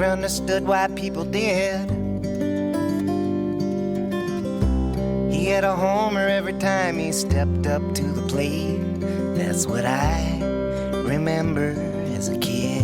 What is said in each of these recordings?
never understood why people did. He had a homer every time he stepped up to the plate. That's what I remember as a kid.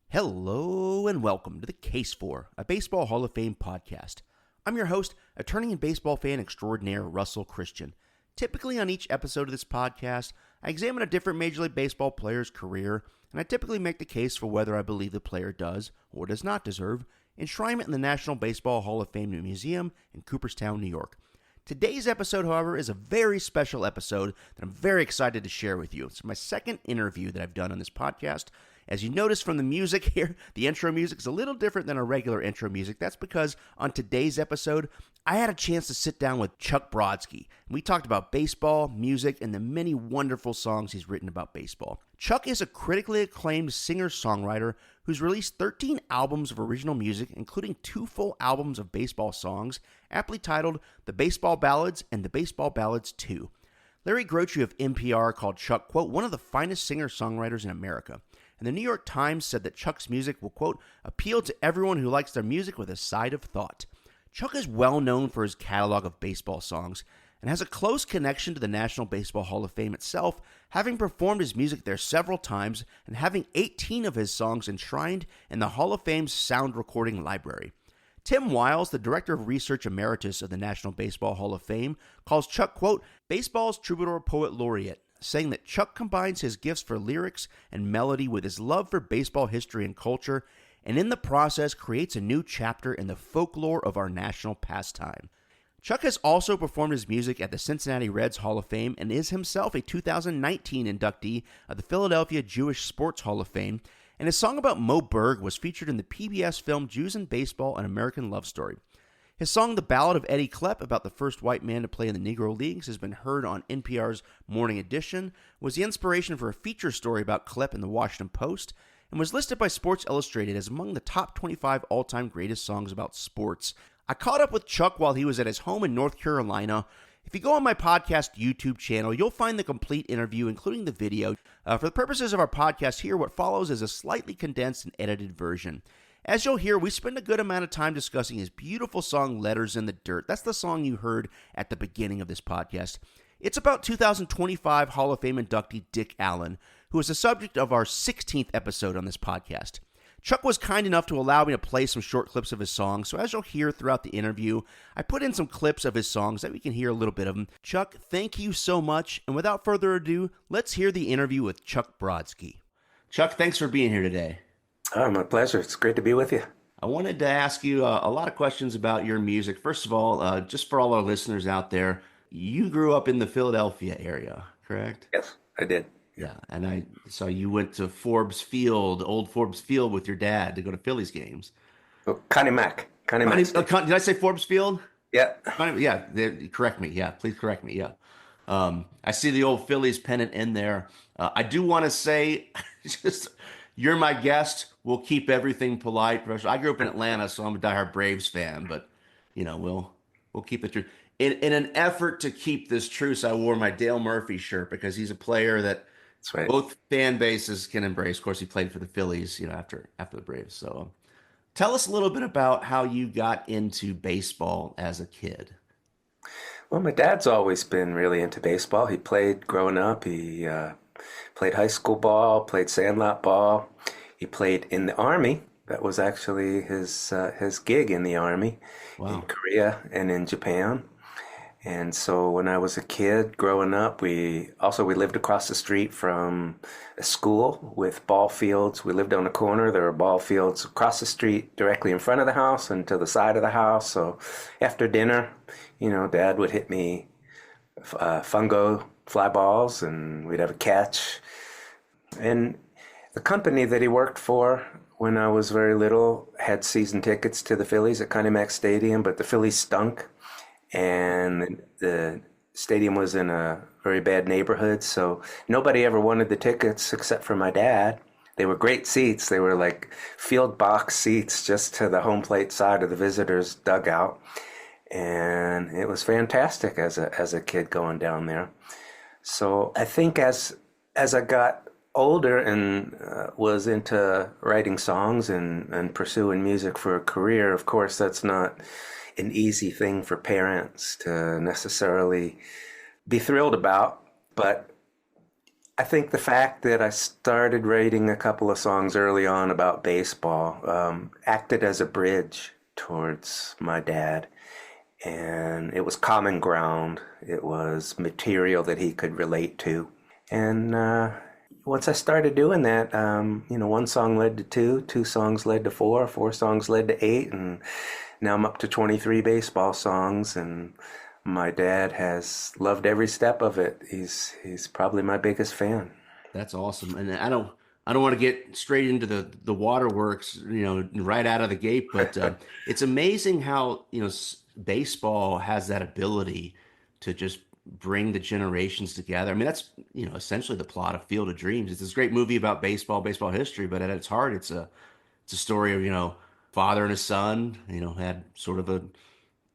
Hello and welcome to The Case For, a Baseball Hall of Fame podcast. I'm your host, attorney and baseball fan extraordinaire Russell Christian. Typically on each episode of this podcast, I examine a different Major League Baseball player's career, and I typically make the case for whether I believe the player does or does not deserve enshrinement in the National Baseball Hall of Fame Museum in Cooperstown, New York. Today's episode, however, is a very special episode that I'm very excited to share with you. It's my second interview that I've done on this podcast. As you notice from the music here, the intro music is a little different than our regular intro music. That's because on today's episode, I had a chance to sit down with Chuck Brodsky. And we talked about baseball, music, and the many wonderful songs he's written about baseball. Chuck is a critically acclaimed singer-songwriter who's released 13 albums of original music, including 2 full albums of baseball songs, aptly titled The Baseball Ballads and The Baseball Ballads 2. Larry Groce of NPR called Chuck, quote, one of the finest singer-songwriters in America. And the New York Times said that Chuck's music will, quote, appeal to everyone who likes their music with a side of thought. Chuck is well known for his catalog of baseball songs and has a close connection to the National Baseball Hall of Fame itself, having performed his music there several times and having 18 of his songs enshrined in the Hall of Fame's sound recording library. Tim Wiles, the Director of Research Emeritus of the National Baseball Hall of Fame, calls Chuck, quote, baseball's troubadour poet laureate, saying that Chuck combines his gifts for lyrics and melody with his love for baseball history and culture, and in the process creates a new chapter in the folklore of our national pastime. Chuck has also performed his music at the Cincinnati Reds Hall of Fame and is himself a 2019 inductee of the Philadelphia Jewish Sports Hall of Fame, and his song about Mo Berg was featured in the PBS film Jews in Baseball, An American Love Story. His song, The Ballad of Eddie Klepp, about the first white man to play in the Negro Leagues, has been heard on NPR's Morning Edition, was the inspiration for a feature story about Klepp in the Washington Post, and was listed by Sports Illustrated as among the top 25 all-time greatest songs about sports. I caught up with Chuck while he was at his home in North Carolina. If you go on my podcast YouTube channel, you'll find the complete interview, including the video. For the purposes of our podcast here, what follows is a slightly condensed and edited version. As you'll hear, we spend a good amount of time discussing his beautiful song, Letters in the Dirt. That's the song you heard at the beginning of this podcast. It's about 2025 Hall of Fame inductee Dick Allen, who is the subject of our 16th episode on this podcast. Chuck was kind enough to allow me to play some short clips of his songs, so as you'll hear throughout the interview, I put in some clips of his songs that we can hear a little bit of them. Chuck, thank you so much, and without further ado, let's hear the interview with Chuck Brodsky. Chuck, thanks for being here today. Oh, my pleasure. It's great to be with you. I wanted to ask you a lot of questions about your music. First of all, just for all our listeners out there, you grew up in the Philadelphia area, correct? Yes, I did. Yeah, and I saw you went to Forbes Field, old Forbes Field with your dad to go to Phillies games. Oh, Connie Mack. Did I say Forbes Field? Yeah. Yeah, correct me. Yeah, please correct me. Yeah. I see the old Phillies pennant in there. I do want to say, just you're my guest. We'll keep everything polite. I grew up in Atlanta, so I'm a diehard Braves fan. But you know, we'll keep it true. In an effort to keep this truce, I wore my Dale Murphy shirt because he's a player that both fan bases can embrace. Of course, he played for the Phillies, you know, after the Braves. So, tell us a little bit about how you got into baseball as a kid. Well, my dad's always been really into baseball. He played growing up. He played high school ball, played sandlot ball. He played in the Army. That was actually his gig in the Army. Wow. In Korea and in Japan. And so when I was a kid growing up, we lived across the street from a school with ball fields. We lived on a corner. There were ball fields across the street directly in front of the house and to the side of the house. So after dinner, you know, Dad would hit me fungo fly balls and we'd have a catch. And the company that he worked for when I was very little had season tickets to the Phillies at Connie Mack Stadium, but the Phillies stunk. And the stadium was in a very bad neighborhood, so nobody ever wanted the tickets except for my dad. They were great seats. They were like field box seats just to the home plate side of the visitors' dugout. and it was fantastic as a kid going down there. So I think as I got older and was into writing songs and pursuing music for a career, of course, that's not an easy thing for parents to necessarily be thrilled about. But I think the fact that I started writing a couple of songs early on about baseball acted as a bridge towards my dad. And it was common ground. It was material that he could relate to. And once I started doing that, one song led to two songs led to four songs led to eight, and now I'm up to 23 baseball songs, and my dad has loved every step of it. He's probably my biggest fan. That's awesome. And I don't want to get straight into the waterworks, right out of the gate, but it's amazing how, baseball has that ability to just bring the generations together. I mean, that's, essentially the plot of Field of Dreams. It's this great movie about baseball history, but at its heart, it's a story of, father and his son, had sort of a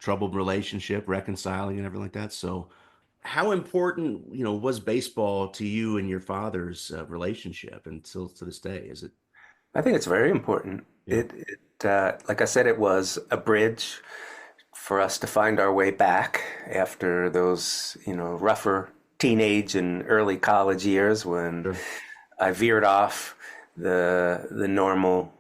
troubled relationship, reconciling and everything like that. So how important, was baseball to you and your father's relationship until to this day? Is it? I think it's very important. Yeah. Like I said, it was a bridge for us to find our way back after those, rougher teenage and early college years when Sure. I veered off the normal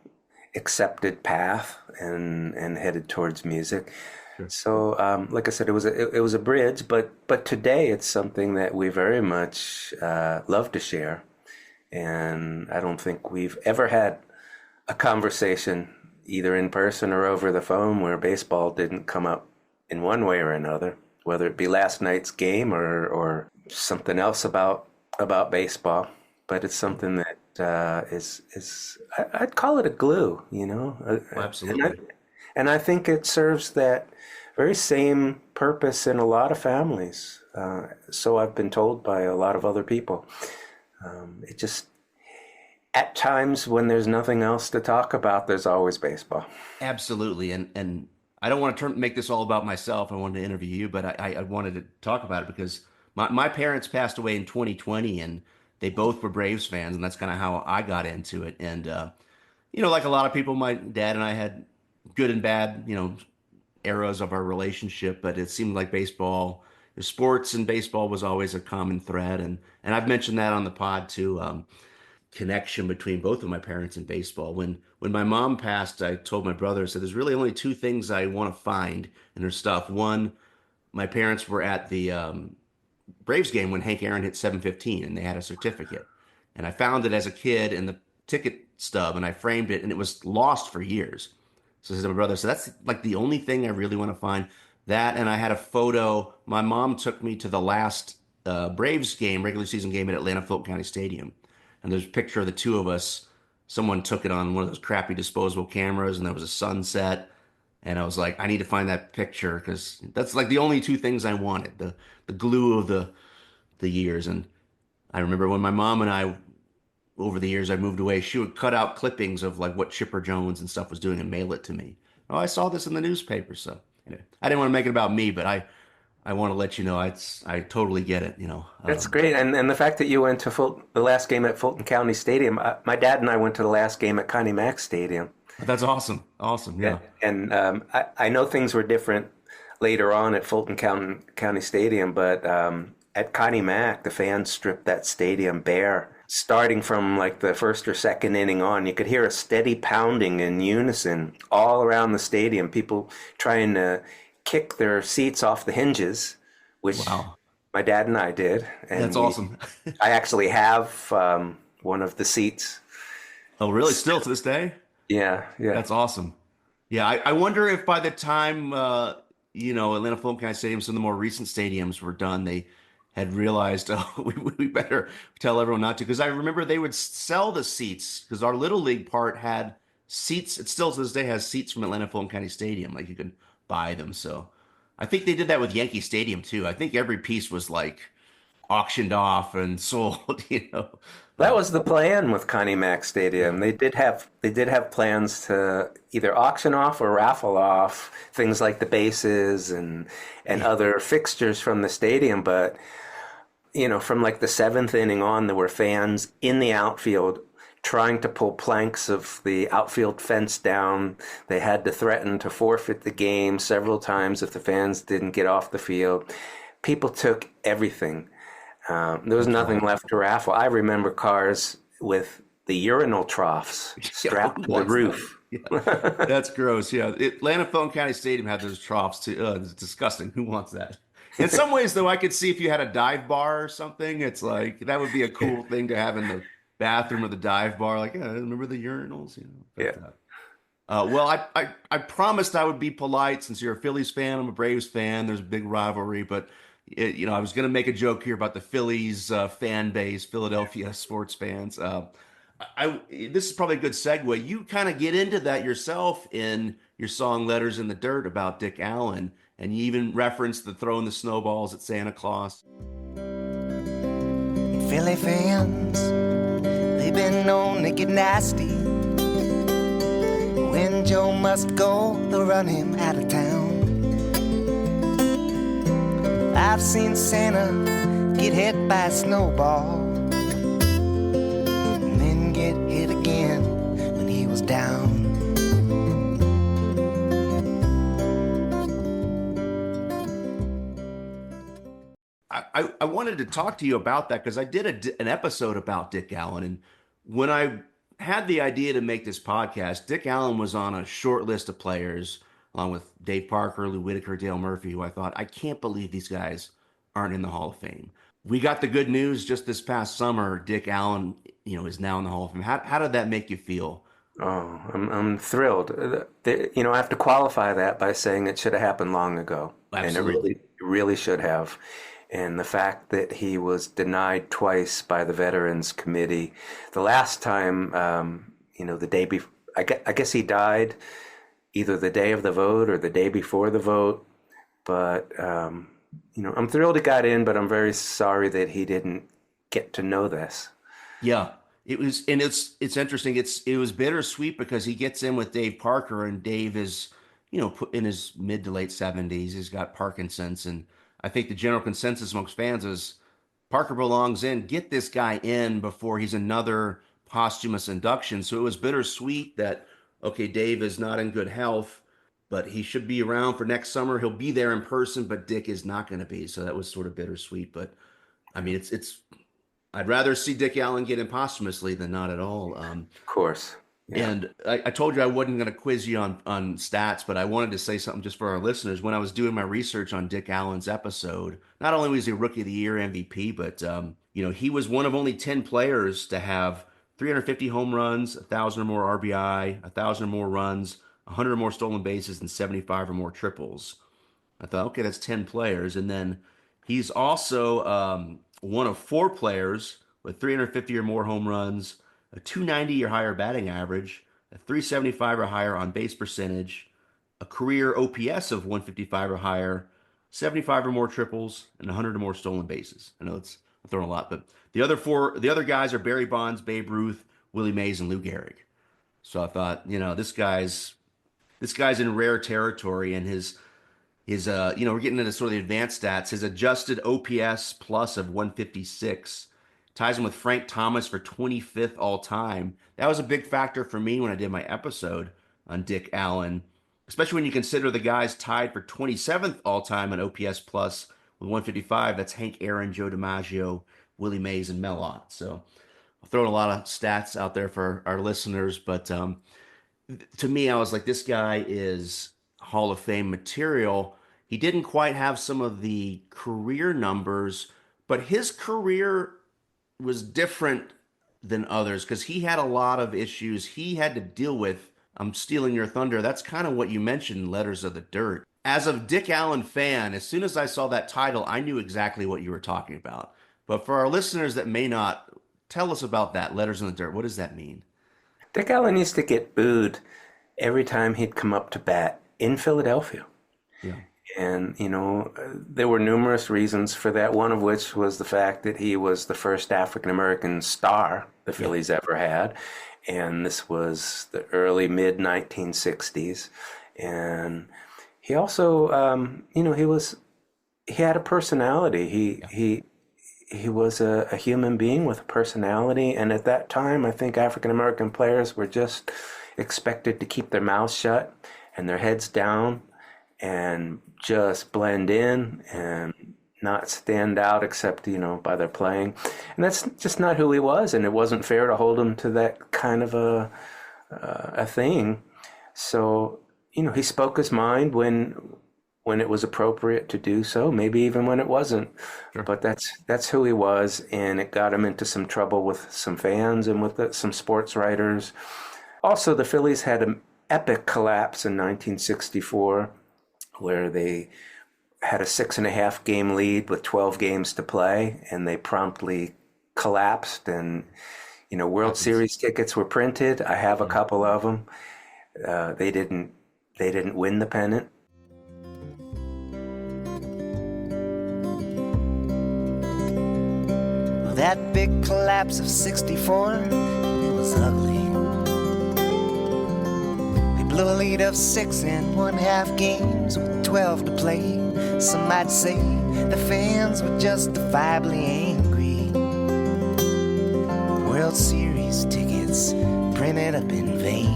accepted path and headed towards music. Sure. So, like I said, it was a bridge, but today it's something that we very much love to share, and I don't think we've ever had a conversation either in person or over the phone where baseball didn't come up in one way or another, whether it be last night's game or something else about baseball. But it's something that I'd call it a glue, Absolutely. And I think it serves that very same purpose in a lot of families. So I've been told by a lot of other people. It just, at times when there's nothing else to talk about, there's always baseball. Absolutely. And I don't want to make this all about myself. I wanted to interview you, but I wanted to talk about it because my parents passed away in 2020 and they both were Braves fans. And that's kind of how I got into it. And, like a lot of people, my dad and I had good and bad, eras of our relationship, but it seemed like sports and baseball was always a common thread. And I've mentioned that on the pod too. Connection between both of my parents and baseball. When my mom passed, I told my brother, I said, there's really only two things I want to find in her stuff. One, my parents were at the Braves game when Hank Aaron hit 715 and they had a certificate. And I found it as a kid in the ticket stub and I framed it and it was lost for years. So I said to my brother, so that's like the only thing I really want to find. That and I had a photo. My mom took me to the last Braves game, regular season game at Atlanta Fulton County Stadium. And there's a picture of the two of us. Someone took it on one of those crappy disposable cameras, and there was a sunset. And I was like, I need to find that picture because that's like the only two things I wanted, the glue of the years. And I remember when my mom and I, over the years I moved away, she would cut out clippings of like what Chipper Jones and stuff was doing and mail it to me. Oh, I saw this in the newspaper. So anyway, I didn't want to make it about me, but I want to let you know I totally get it. That's great. And the fact that you went to the last game at Fulton County Stadium, my dad and I went to the last game at Connie Mack Stadium. That's awesome. Awesome. Yeah. And I know things were different later on at Fulton County Stadium, but at Connie Mack, the fans stripped that stadium bare. Starting from like the first or second inning on, you could hear a steady pounding in unison all around the stadium. People trying to kick their seats off the hinges, which Wow. my dad and I did. And That's awesome. I actually have one of the seats. Oh, really? Still to this day? Yeah. That's awesome. Yeah, I wonder if by the time Atlanta Fulton County Stadium, some of the more recent stadiums were done, they had realized, oh, we better tell everyone not to. Because I remember they would sell the seats because our Little League part had seats. It still to this day has seats from Atlanta Fulton County Stadium. Like you could buy them. So I think they did that with Yankee Stadium too. I think every piece was like auctioned off and sold, That was the plan with Connie Mack Stadium. They did have plans to either auction off or raffle off things like the bases and other fixtures from the stadium, but from like the seventh inning on, there were fans in the outfield trying to pull planks of the outfield fence down. They had to threaten to forfeit the game several times if the fans didn't get off the field. People took everything. There was nothing left to raffle. I remember cars with the urinal troughs strapped to the roof. Yeah. That's gross. Yeah, Atlanta Fulton County Stadium had those troughs too. It's disgusting. Who wants that? In some ways, though, I could see if you had a dive bar or something. It's like that would be a cool thing to have in the bathroom or the dive bar. Like, remember the urinals? Well, I promised I would be polite since you're a Phillies fan. I'm a Braves fan. There's a big rivalry, but I was going to make a joke here about the Phillies fan base, Philadelphia sports fans. This is probably a good segue. You kind of get into that yourself in your song "Letters in the Dirt" about Dick Allen, and you even reference the throwing the snowballs at Santa Claus. Philly fans, they've been known to get nasty. When Joe must go, they'll run him out of town. I've seen Santa get hit by a snowball and then get hit again when he was down. I wanted to talk to you about that because I did an episode about Dick Allen, and when I had the idea to make this podcast, Dick Allen was on a short list of players along with Dave Parker, Lou Whitaker, Dale Murphy, who I thought, I can't believe these guys aren't in the Hall of Fame. We got the good news just this past summer. Dick Allen, is now in the Hall of Fame. How did that make you feel? Oh, I'm thrilled. I have to qualify that by saying it should have happened long ago. Absolutely. And it really should have. And the fact that he was denied twice by the Veterans Committee. The last time, the day before, I guess he died either the day of the vote or the day before the vote. But, I'm thrilled he got in, but I'm very sorry that he didn't get to know this. Yeah, it was, and it's interesting. It was bittersweet because he gets in with Dave Parker, and Dave is, put in his mid to late 70s. He's got Parkinson's, and I think the general consensus amongst fans is Parker belongs in. Get this guy in before he's another posthumous induction. So it was bittersweet that, okay, Dave is not in good health, but he should be around for next summer. He'll be there in person, but Dick is not going to be. So that was sort of bittersweet. But I mean, I'd rather see Dick Allen get in posthumously than not at all. Of course. Yeah. And I told you I wasn't going to quiz you on stats, but I wanted to say something just for our listeners. When I was doing my research on Dick Allen's episode, not only was he Rookie of the Year MVP, but he was one of only 10 players to have 350 home runs, 1,000 or more RBI, 1,000 or more runs, 100 or more stolen bases, and 75 or more triples. I thought, okay, that's 10 players. And then he's also one of 4 players with 350 or more home runs, a 290 or higher batting average, a 375 or higher on base percentage, a career OPS of 155 or higher, 75 or more triples, and 100 or more stolen bases. I know I'm throwing a lot, but the other guys are Barry Bonds, Babe Ruth, Willie Mays, and Lou Gehrig. So I thought, this guy's in rare territory, and his we're getting into sort of the advanced stats. His adjusted OPS plus of 156 ties him with Frank Thomas for 25th all time. That was a big factor for me when I did my episode on Dick Allen, especially when you consider the guys tied for 27th all time on OPS plus with 155. That's Hank Aaron, Joe DiMaggio, Willie Mays, and Mel Ott. So I'm throwing a lot of stats out there for our listeners, but to me, I was like, this guy is Hall of Fame material. He didn't quite have some of the career numbers, but his career was different than others because he had a lot of issues he had to deal with. I'm stealing your thunder. That's kind of what you mentioned, Letters of the Dirt. As a Dick Allen fan, as soon as I saw that title, I knew exactly what you were talking about. But for our listeners that may not, tell us about that, Letters in the Dirt. What does that mean? Dick Allen used to get booed every time he'd come up to bat in Philadelphia. Yeah. And, there were numerous reasons for that, one of which was the fact that he was the first African-American star the Phillies ever had. And this was the early, mid-1960s. And he also, he had a personality. He was a human being with a personality. And at that time, I think African-American players were just expected to keep their mouths shut and their heads down and just blend in and not stand out except, by their playing. And that's just not who he was, and it wasn't fair to hold him to that kind of a thing. So, he spoke his mind when it was appropriate to do so, maybe even when it wasn't. Sure. But that's who he was, and it got him into some trouble with some fans and with some sports writers. Also, the Phillies had an epic collapse in 1964, where they had a 6.5 game lead with 12 games to play, and they promptly collapsed. And World Series tickets were printed. I have a couple of them. They didn't win the pennant. Well, that big collapse of 64, it was ugly. Blew a lead of 6 in 1/2 games with 12 to play. Some might say the fans were justifiably angry. World Series tickets printed up in vain.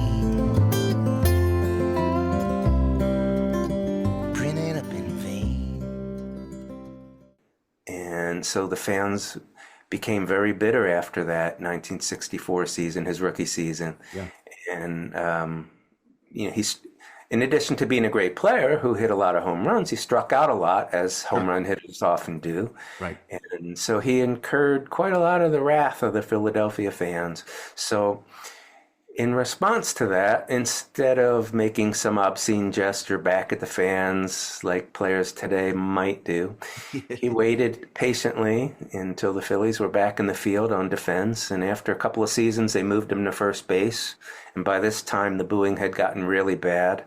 Printed up in vain. And so the fans became very bitter after that 1964 season, his rookie season. Yeah. And he's, in addition to being a great player who hit a lot of home runs, he struck out a lot, as home run hitters often do. Right. And so he incurred quite a lot of the wrath of the Philadelphia fans. So in response to that, instead of making some obscene gesture back at the fans like players today might do, he waited patiently until the Phillies were back in the field on defense. And after a couple of seasons, they moved him to first base. And by this time, the booing had gotten really bad.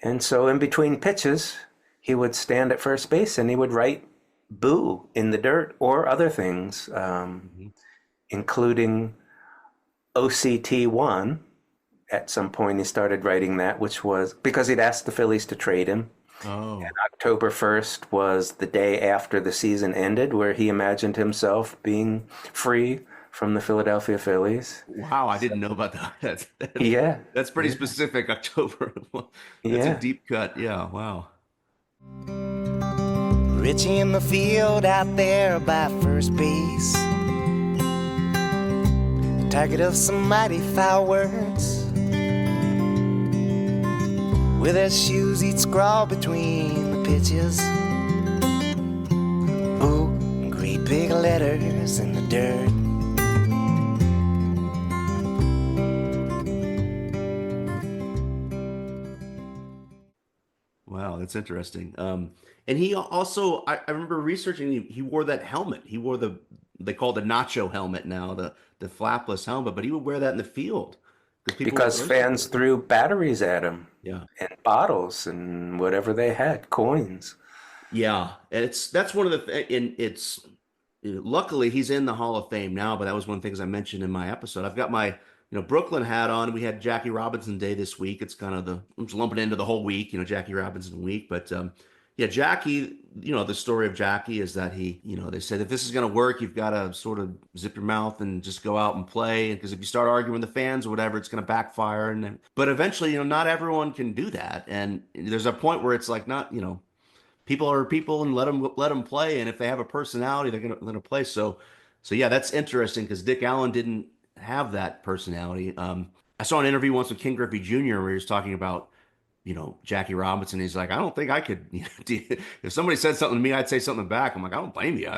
And so in between pitches, he would stand at first base and he would write "boo" in the dirt or other things, including OCT1. At some point, he started writing that, which was because he'd asked the Phillies to trade him. Oh. And October 1st was the day after the season ended, where he imagined himself being free from the Philadelphia Phillies. Wow, I didn't know about that. That's pretty specific, October. That's a deep cut. Yeah, wow. Richie in the field out there by first base, the target of some mighty foul words. With his shoes he'd scrawl between the pitches. Ooh, great big letters in the dirt. Wow, that's interesting. And he also, I remember researching, he wore that helmet. He wore they call it the nacho helmet now, the flapless helmet, but he would wear that in the field. Because fans threw batteries at him. Yeah. And bottles and whatever they had, coins. Yeah. And that's one of luckily he's in the Hall of Fame now, but that was one of the things I mentioned in my episode. I've got my Brooklyn hat on. We had Jackie Robinson Day this week. It's kind of I'm just lumping into the whole week, Jackie Robinson week. But Jackie, the story of Jackie is that he, they said if this is going to work, you've got to sort of zip your mouth and just go out and play. Because if you start arguing with the fans or whatever, it's going to backfire. But eventually, not everyone can do that. And there's a point where it's like people are people and let them play. And if they have a personality, they're going to play. So yeah, that's interesting because Dick Allen didn't have that personality. I saw an interview once with King Griffey Jr. where he was talking about, Jackie Robinson. He's like, I don't think I could, if somebody said something to me, I'd say something back. I'm like, I don't blame you.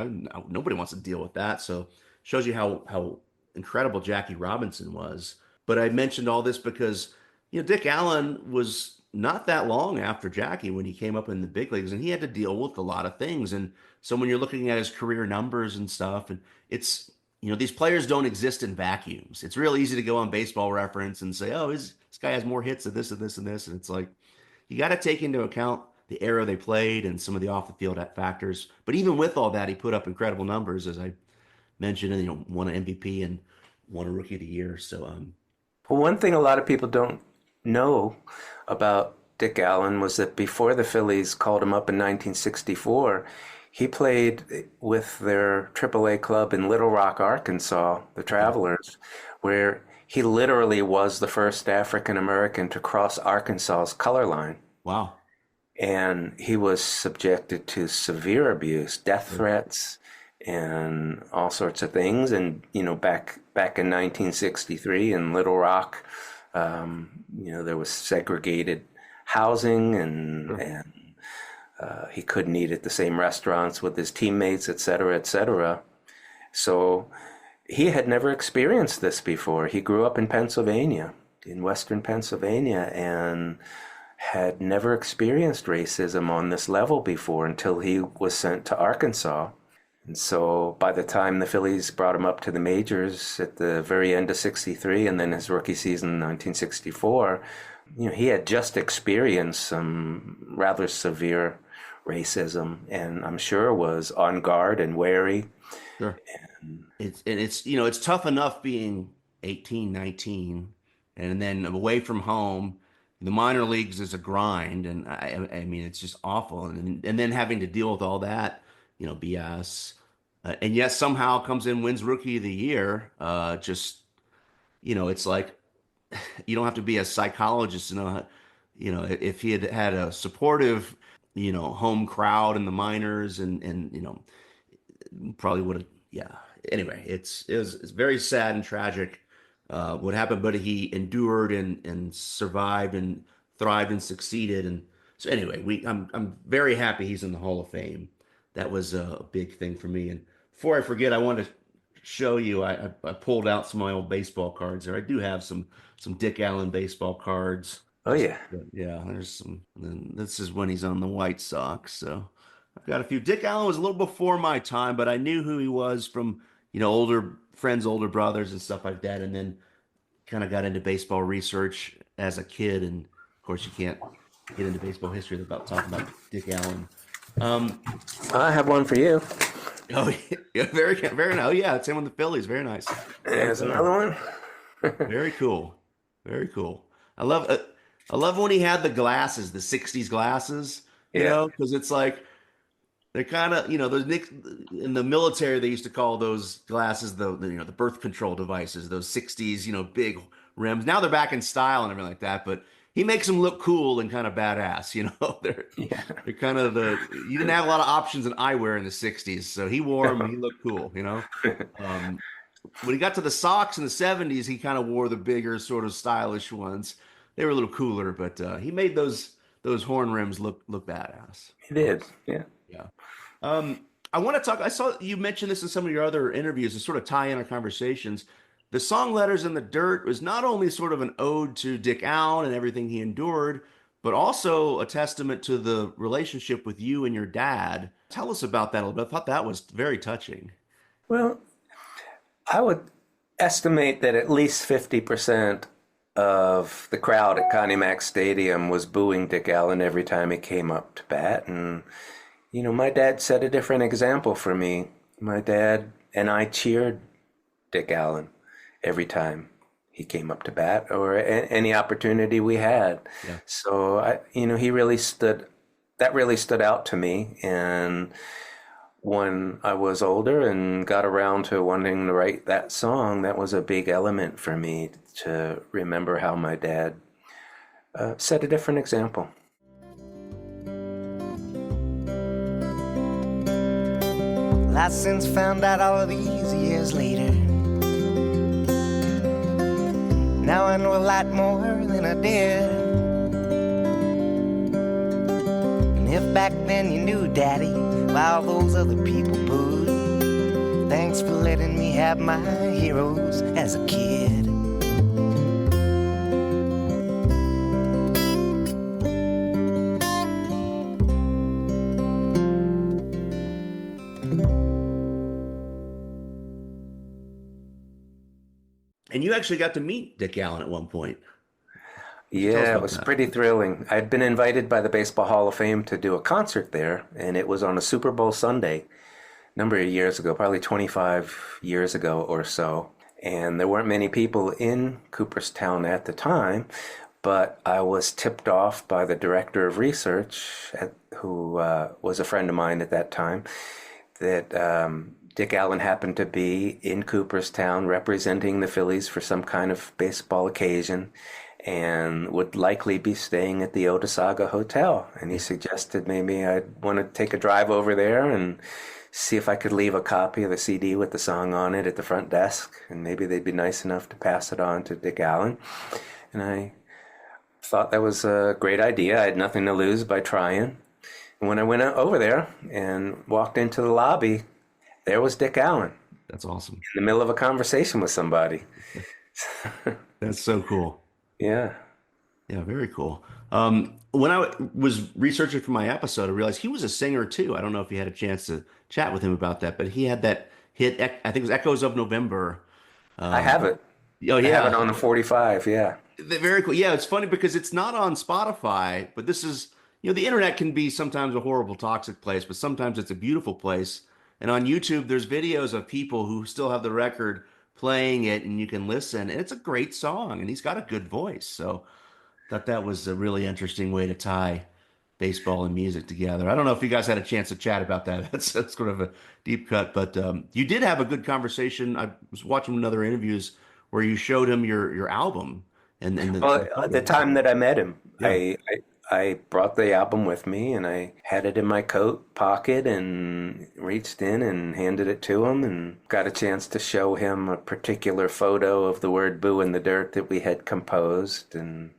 Nobody wants to deal with that. So shows you how incredible Jackie Robinson was. But I mentioned all this because, Dick Allen was not that long after Jackie when he came up in the big leagues, and he had to deal with a lot of things. And so when you're looking at his career numbers and stuff, and it's, these players don't exist in vacuums. It's real easy to go on Baseball Reference and say, oh, this guy has more hits of this and this and this. And it's like, you got to take into account the era they played and some of the off the field factors. But even with all that, he put up incredible numbers, as I mentioned, and won an MVP and won a Rookie of the Year. So Well, one thing a lot of people don't know about Dick Allen was that before the Phillies called him up in 1964, he played with their AAA club in Little Rock, Arkansas, the Travelers, where he literally was the first African American to cross Arkansas's color line. wow. And he was subjected to severe abuse, death threats, and all sorts of things. And back in 1963 in Little Rock, there was segregated housing, and he couldn't eat at the same restaurants with his teammates, et cetera, et cetera. So he had never experienced this before. He grew up in Pennsylvania, in Western Pennsylvania, and had never experienced racism on this level before until he was sent to Arkansas. And so by the time the Phillies brought him up to the majors at the very end of 63 and then his rookie season in 1964, he had just experienced some rather severe racism, and I'm sure was on guard and wary. Sure. It's tough enough being 18, 19, and then away from home. The minor leagues is a grind, and I mean it's just awful, and then having to deal with all that, BS, and yet somehow comes in, wins Rookie of the Year. It's like you don't have to be a psychologist to know. If he had had a supportive, home crowd in the minors, and probably would have. Yeah. Anyway, it's very sad and tragic what happened, but he endured and survived and thrived and succeeded. And so anyway, I'm very happy he's in the Hall of Fame. That was a big thing for me. And before I forget, I want to show you, I pulled out some of my old baseball cards there. I do have some Dick Allen baseball cards. Oh, yeah. Yeah, there's some. And this is when he's on the White Sox. So I've got a few. Dick Allen was a little before my time, but I knew who he was from, older friends, older brothers and stuff like that. And then kind of got into baseball research as a kid. And of course, you can't get into baseball history without talking about Dick Allen. I have one for you. Oh, yeah, very, very nice. Oh, yeah, it's him with the Phillies. Very nice. There's another one. Very cool. Very cool. I love when he had the glasses, the 60s glasses, because it's like they're kind of, those in the military, they used to call those glasses the birth control devices, those 60s, big rims. Now they're back in style and everything like that, but he makes them look cool and kind of badass, they're kind of you didn't have a lot of options in eyewear in the 60s, so he wore them and he looked cool, When he got to the Sox in the 70s, he kind of wore the bigger sort of stylish ones. They were a little cooler, but he made those horn rims look badass. He did, yeah. Yeah. I want to talk. I saw you mention this in some of your other interviews to sort of tie in our conversations. The song Letters in the Dirt was not only sort of an ode to Dick Allen and everything he endured, but also a testament to the relationship with you and your dad. Tell us about that a little bit. I thought that was very touching. Well, I would estimate that at least 50% of the crowd at Connie Mack Stadium was booing Dick Allen every time he came up to bat. And, my dad set a different example for me. My dad and I cheered Dick Allen every time he came up to bat or any opportunity we had. Yeah. So, he really stood out to me. And when I was older and got around to wanting to write that song, that was a big element for me to remember how my dad set a different example. Well, I since found out all of these years later. Now I know a lot more than I did. And if back then you knew Daddy, while those other people booed, thanks for letting me have my heroes as a kid. And you actually got to meet Dick Allen at one point. Tell us Yeah, it about was that. pretty thrilling. I'd been invited by the Baseball Hall of Fame to do a concert there, and it was on a Super Bowl Sunday, a number of years ago, probably 25 years ago or so. And there weren't many people in Cooperstown at the time, but I was tipped off by the director of research, who was a friend of mine at that time, that Dick Allen happened to be in Cooperstown representing the Phillies for some kind of baseball occasion and would likely be staying at the Otesaga Hotel. And he suggested maybe I'd want to take a drive over there and see if I could leave a copy of the CD with the song on it at the front desk, and maybe they'd be nice enough to pass it on to Dick Allen. And I thought that was a great idea. I had nothing to lose by trying. And when I went over there and walked into the lobby, there was Dick Allen That's awesome. in the middle of a conversation with somebody. That's so cool. Yeah. Yeah, very cool. When I was researching for my episode, I realized he was a singer too. I don't know if you had a chance to chat with him about that, but he had that hit, I think it was Echoes of November. I have it. Oh, I have it yeah. on the 45, yeah. Very cool. Yeah, it's funny because it's not on Spotify, but this is, the internet can be sometimes a horrible, toxic place, but sometimes it's a beautiful place. And on YouTube, there's videos of people who still have the record playing it, and you can listen. And it's a great song, and he's got a good voice. So thought that was a really interesting way to tie baseball and music together. I don't know if you guys had a chance to chat about that. That's sort of a deep cut, but you did have a good conversation. I was watching another interviews where you showed him your album and Well, the time that I met him, Yeah. I brought the album with me and I had it in my coat pocket and reached in and handed it to him and got a chance to show him a particular photo of the word "boo" in the dirt that we had composed. And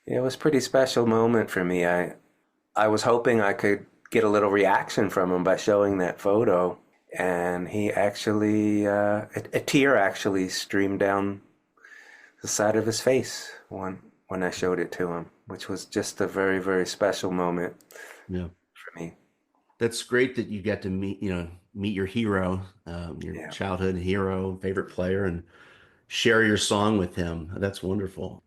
it was a pretty special moment for me. I was hoping I could get a little reaction from him by showing that photo. And he actually, a tear actually streamed down the side of his face when I showed it to him, which was just a very, very special moment Yeah. for me. That's great that you get to meet your hero, your Yeah. childhood hero, favorite player, and share your song with him. That's wonderful.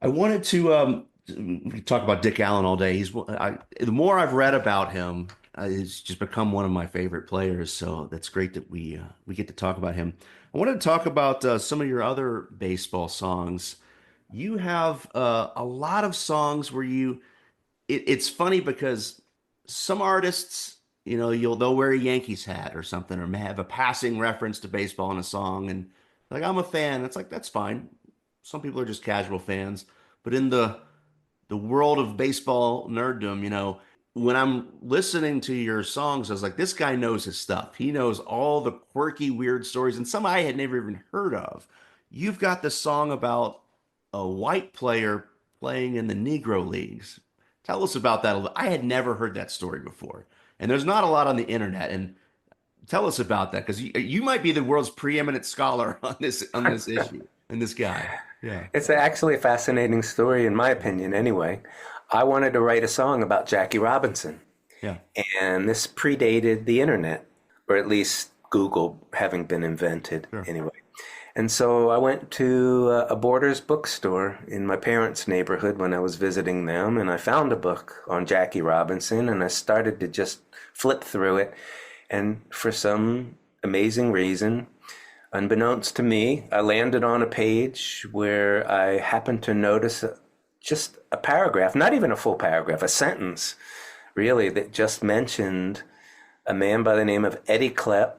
I wanted to we could talk about Dick Allen all day. The more I've read about him, he's just become one of my favorite players. So that's great that we get to talk about him. I wanted to talk about some of your other baseball songs. You have a lot of songs where it's funny because some artists, they'll wear a Yankees hat or something, or may have a passing reference to baseball in a song, and like I'm a fan. It's like that's fine. Some people are just casual fans, but in the world of baseball nerddom, when I'm listening to your songs, I was like, this guy knows his stuff. He knows all the quirky, weird stories, and some I had never even heard of. You've got the song about a white player playing in the Negro Leagues. Tell us about that a little. I had never heard that story before, and there's not a lot on the internet. And tell us about that because you might be the world's preeminent scholar on this issue and this guy. Yeah, It's actually a fascinating story, in my opinion, anyway. I wanted to write a song about Jackie Robinson, yeah, and this predated the internet, or at least Google having been invented sure. anyway. And so I went to a Borders bookstore in my parents' neighborhood when I was visiting them, and I found a book on Jackie Robinson, and I started to just flip through it. And for some amazing reason, unbeknownst to me, I landed on a page where I happened to notice just a paragraph, not even a full paragraph, a sentence, really, that just mentioned a man by the name of Eddie Klepp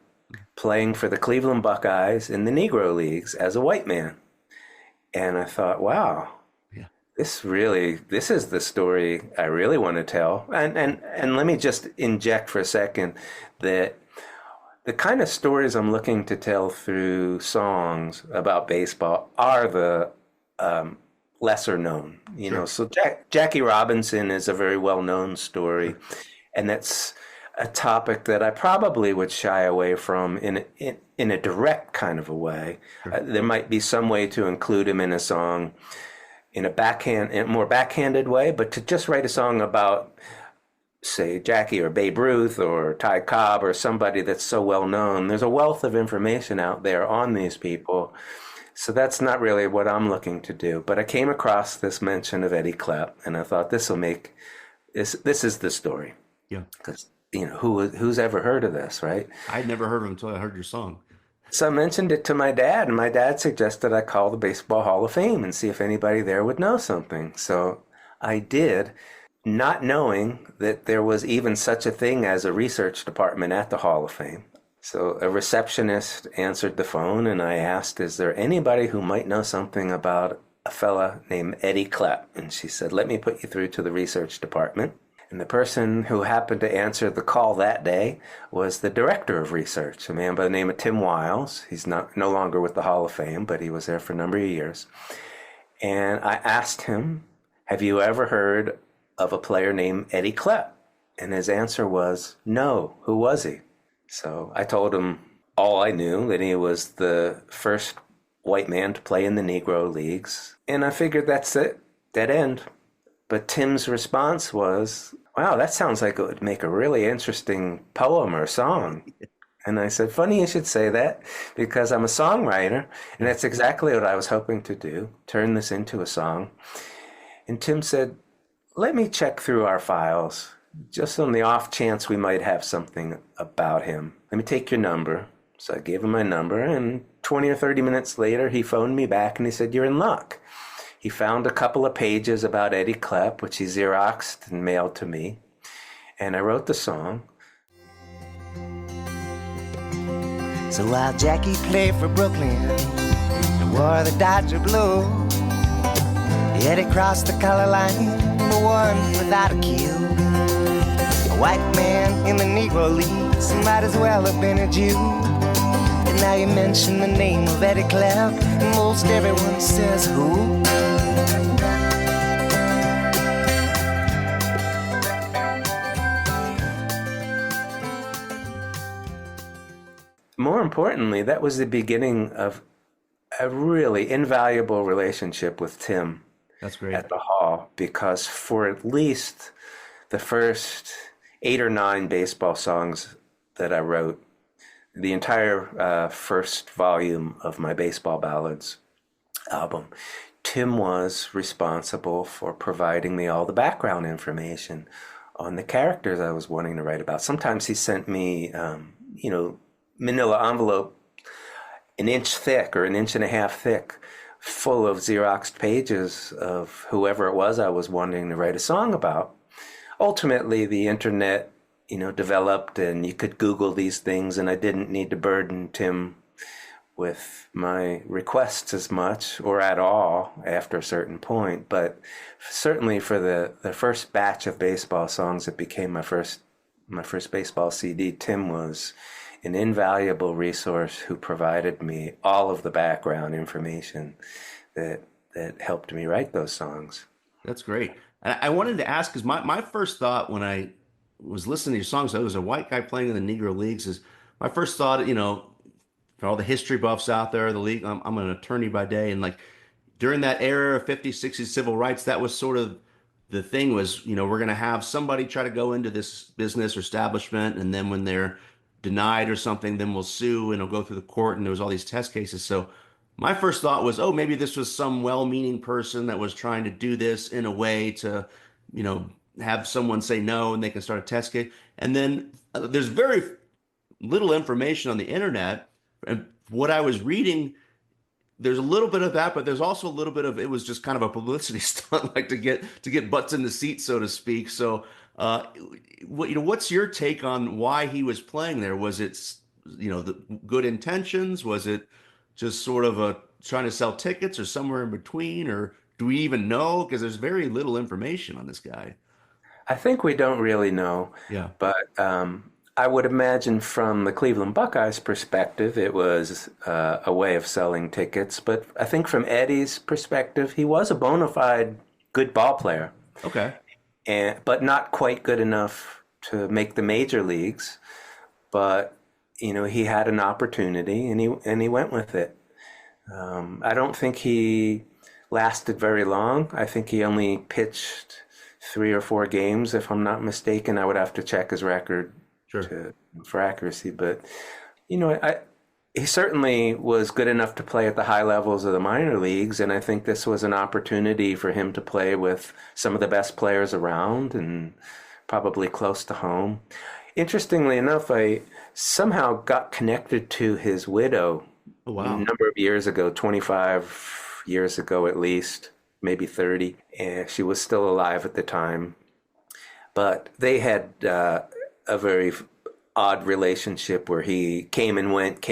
playing for the Cleveland Buckeyes in the Negro Leagues as a white man. And I thought, wow, Yeah. this is the story I really want to tell. And let me just inject for a second that the kind of stories I'm looking to tell through songs about baseball are the lesser known, Sure. So Jackie Robinson is a very well known story, and that's a topic that I probably would shy away from in a direct kind of a way. Sure. There might be some way to include him in a song in a more backhanded way, but to just write a song about, say, Jackie or Babe Ruth or Ty Cobb or somebody that's so well known, there's a wealth of information out there on these people So that's not really what I'm looking to do. But I came across this mention of Eddie Klepp, and I thought this will make this is the story. Yeah. Because who's ever heard of this, right? I'd never heard of him until I heard your song. So I mentioned it to my dad, and my dad suggested I call the Baseball Hall of Fame and see if anybody there would know something. So I did, not knowing that there was even such a thing as a research department at the Hall of Fame. So a receptionist answered the phone, and I asked, is there anybody who might know something about a fella named Eddie Klepp? And she said, let me put you through to the research department. And the person who happened to answer the call that day was the director of research, a man by the name of Tim Wiles. He's no longer with the Hall of Fame, but he was there for a number of years. And I asked him, have you ever heard of a player named Eddie Klepp? And his answer was, no. Who was he? So I told him all I knew, that he was the first white man to play in the Negro Leagues. And I figured that's it, dead end. But Tim's response was, wow, that sounds like it would make a really interesting poem or song. And I said, funny you should say that, because I'm a songwriter, and that's exactly what I was hoping to do, turn this into a song. And Tim said, let me check through our files, just on the off chance we might have something about him. Let me take your number. So I gave him my number, and 20 or 30 minutes later, he phoned me back, and he said, you're in luck. He found a couple of pages about Eddie Klepp, which he Xeroxed and mailed to me. And I wrote the song. So while Jackie played for Brooklyn and wore the Dodger blue, Eddie crossed the color line, the one without a cue. A white man in the Negro Leagues might as well have been a Jew. And now you mention the name of Eddie Klepp, and most everyone says who? More importantly, that was the beginning of a really invaluable relationship with Tim. That's great. At the Hall, because for at least the first 8 or 9 baseball songs that I wrote, the entire first volume of my Baseball Ballads album, Tim was responsible for providing me all the background information on the characters I was wanting to write about. Sometimes he sent me, manila envelope an inch thick or an inch and a half thick, full of Xeroxed pages of whoever it was I was wanting to write a song about. Ultimately, the internet, developed, and you could Google these things, and I didn't need to burden Tim with my requests as much or at all after a certain point. But certainly for the first batch of baseball songs that became my first baseball CD, Tim was an invaluable resource who provided me all of the background information that helped me write those songs. That's great. And I wanted to ask, because my first thought when I was listening to your songs, I was a white guy playing in the Negro Leagues, is my first thought, for all the history buffs out there, the league, I'm an attorney by day, and like during that era of 50s, 60s civil rights, that was sort of the thing was, we're going to have somebody try to go into this business or establishment, and then when they're denied or something, then we'll sue and it'll go through the court, and there was all these test cases. So my first thought was, oh, maybe this was some well-meaning person that was trying to do this in a way to, have someone say no and they can start a test case. And then there's very little information on the internet. And what I was reading, there's a little bit of that, but there's also a little bit of, it was just kind of a publicity stunt, like to get butts in the seat, so to speak. So, what's your take on why he was playing there? Was it, the good intentions? Was it just sort of trying to sell tickets, or somewhere in between? Or do we even know? Because there's very little information on this guy. I think we don't really know. Yeah. But I would imagine from the Cleveland Buckeyes' perspective, it was a way of selling tickets. But I think from Eddie's perspective, he was a bona fide good ball player. Okay. But not quite good enough to make the major leagues. But, he had an opportunity, and he went with it. I don't think he lasted very long. I think he only pitched 3 or 4 games, if I'm not mistaken. I would have to check his record. Sure. For accuracy. But, he certainly was good enough to play at the high levels of the minor leagues, and I think this was an opportunity for him to play with some of the best players around and probably close to home. Interestingly enough, I somehow got connected to his widow Oh, wow. a number of years ago, 25 years ago at least, maybe 30, and she was still alive at the time. But they had a very odd relationship where he came and went.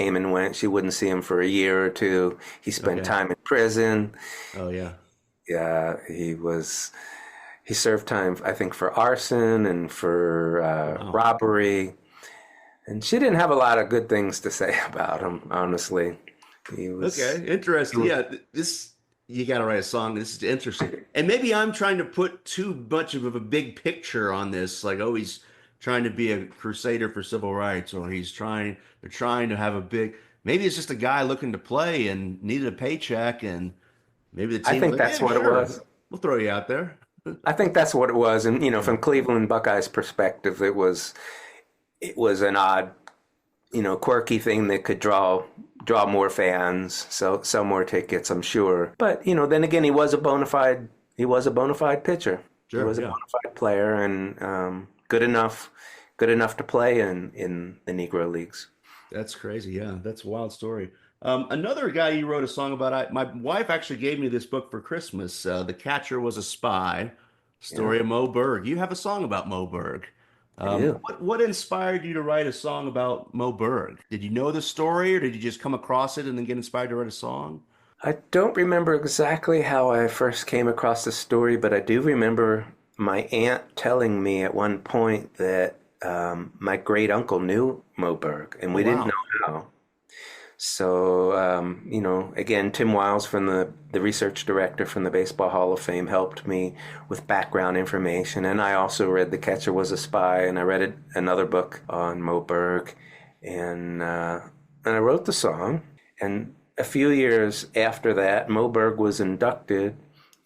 She wouldn't see him for a year or two. He spent time in prison. Oh, yeah. Yeah, he served time, I think, for arson and for robbery. And she didn't have a lot of good things to say about him, honestly. Okay, interesting. Yeah, you got to write a song. This is interesting. And maybe I'm trying to put too much of a big picture on this, like, oh, he's trying to be a crusader for civil rights, or they're trying to have a big, maybe it's just a guy looking to play and needed a paycheck, and maybe the team I think like, that's yeah, what it sure, was. we'll throw you out there. I think that's what it was. And, from Cleveland Buckeyes perspective, it was an odd, quirky thing that could draw more fans, so sell more tickets, I'm sure. But, then again, he was a bona fide pitcher. Sure, he was a bona fide player and good enough to play in the Negro Leagues. That's crazy. Yeah, that's a wild story. Another guy you wrote a song about, my wife actually gave me this book for Christmas. The Catcher Was a Spy, story of Mo Berg. You have a song about Mo Berg. I do. What inspired you to write a song about Mo Berg? Did you know the story, or did you just come across it and then get inspired to write a song? I don't remember exactly how I first came across the story, but I do remember my aunt telling me at one point that my great uncle knew Mo Berg, and we didn't know how. So, again, Tim Wiles from the research director from the Baseball Hall of Fame helped me with background information. And I also read The Catcher Was a Spy, and I read another book on Mo Berg. And I wrote the song. And a few years after that, Mo Berg was inducted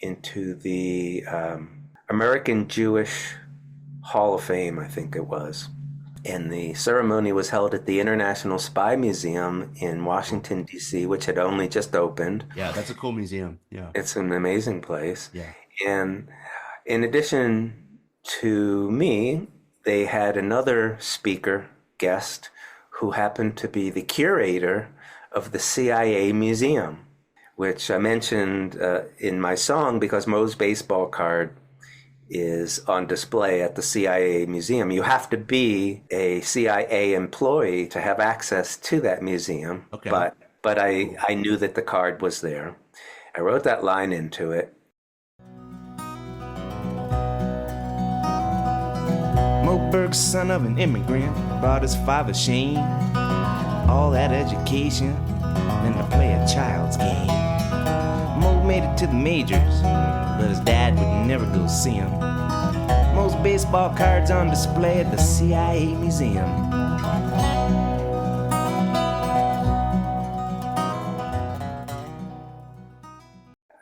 into the American Jewish Hall of Fame, I think it was. And the ceremony was held at the International Spy Museum in Washington, D.C., which had only just opened. Yeah, that's a cool museum. Yeah. It's an amazing place. Yeah. And in addition to me, they had another guest, who happened to be the curator of the CIA Museum, which I mentioned in my song because Mo's baseball card is on display at the CIA Museum. You have to be a CIA employee to have access to that museum. Okay. But I knew that the card was there. I wrote that line into it. Mo Berg, son of an immigrant, brought his father shame. All that education, and to play a child's game. Mo made it to the majors, but his dad would never go see him. Mo's baseball cards on display at the CIA Museum.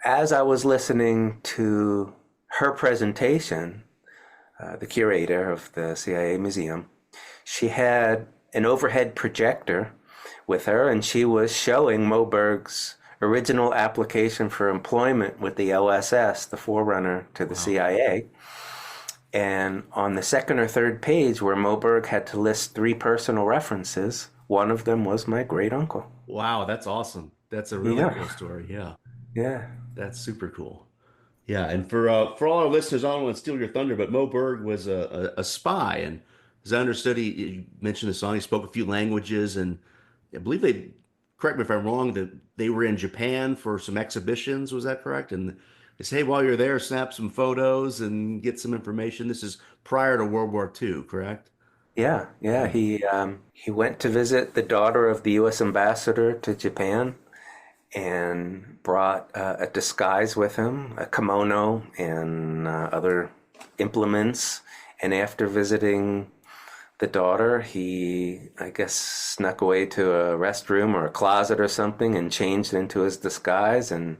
As I was listening to her presentation, the curator of the CIA Museum, she had an overhead projector with her, and she was showing Mo Berg's original application for employment with the OSS, the forerunner to the CIA. And on the second or third page, where Mo Berg had to list 3 personal references, one of them was my great uncle. Wow, that's awesome. That's a really cool story. Yeah. Yeah. That's super cool. Yeah, and for all our listeners, I don't want to steal your thunder, but Mo Berg was a spy, and as I understood, you mentioned the song. He spoke a few languages, and I believe correct me if I'm wrong, that they were in Japan for some exhibitions. Was that correct? And they say, hey, while you're there, snap some photos and get some information. This is prior to World War II, correct? Yeah. He went to visit the daughter of the U.S. ambassador to Japan, and brought a disguise with him, a kimono, and other implements. And after visiting the daughter, he, I guess, snuck away to a restroom or a closet or something and changed into his disguise and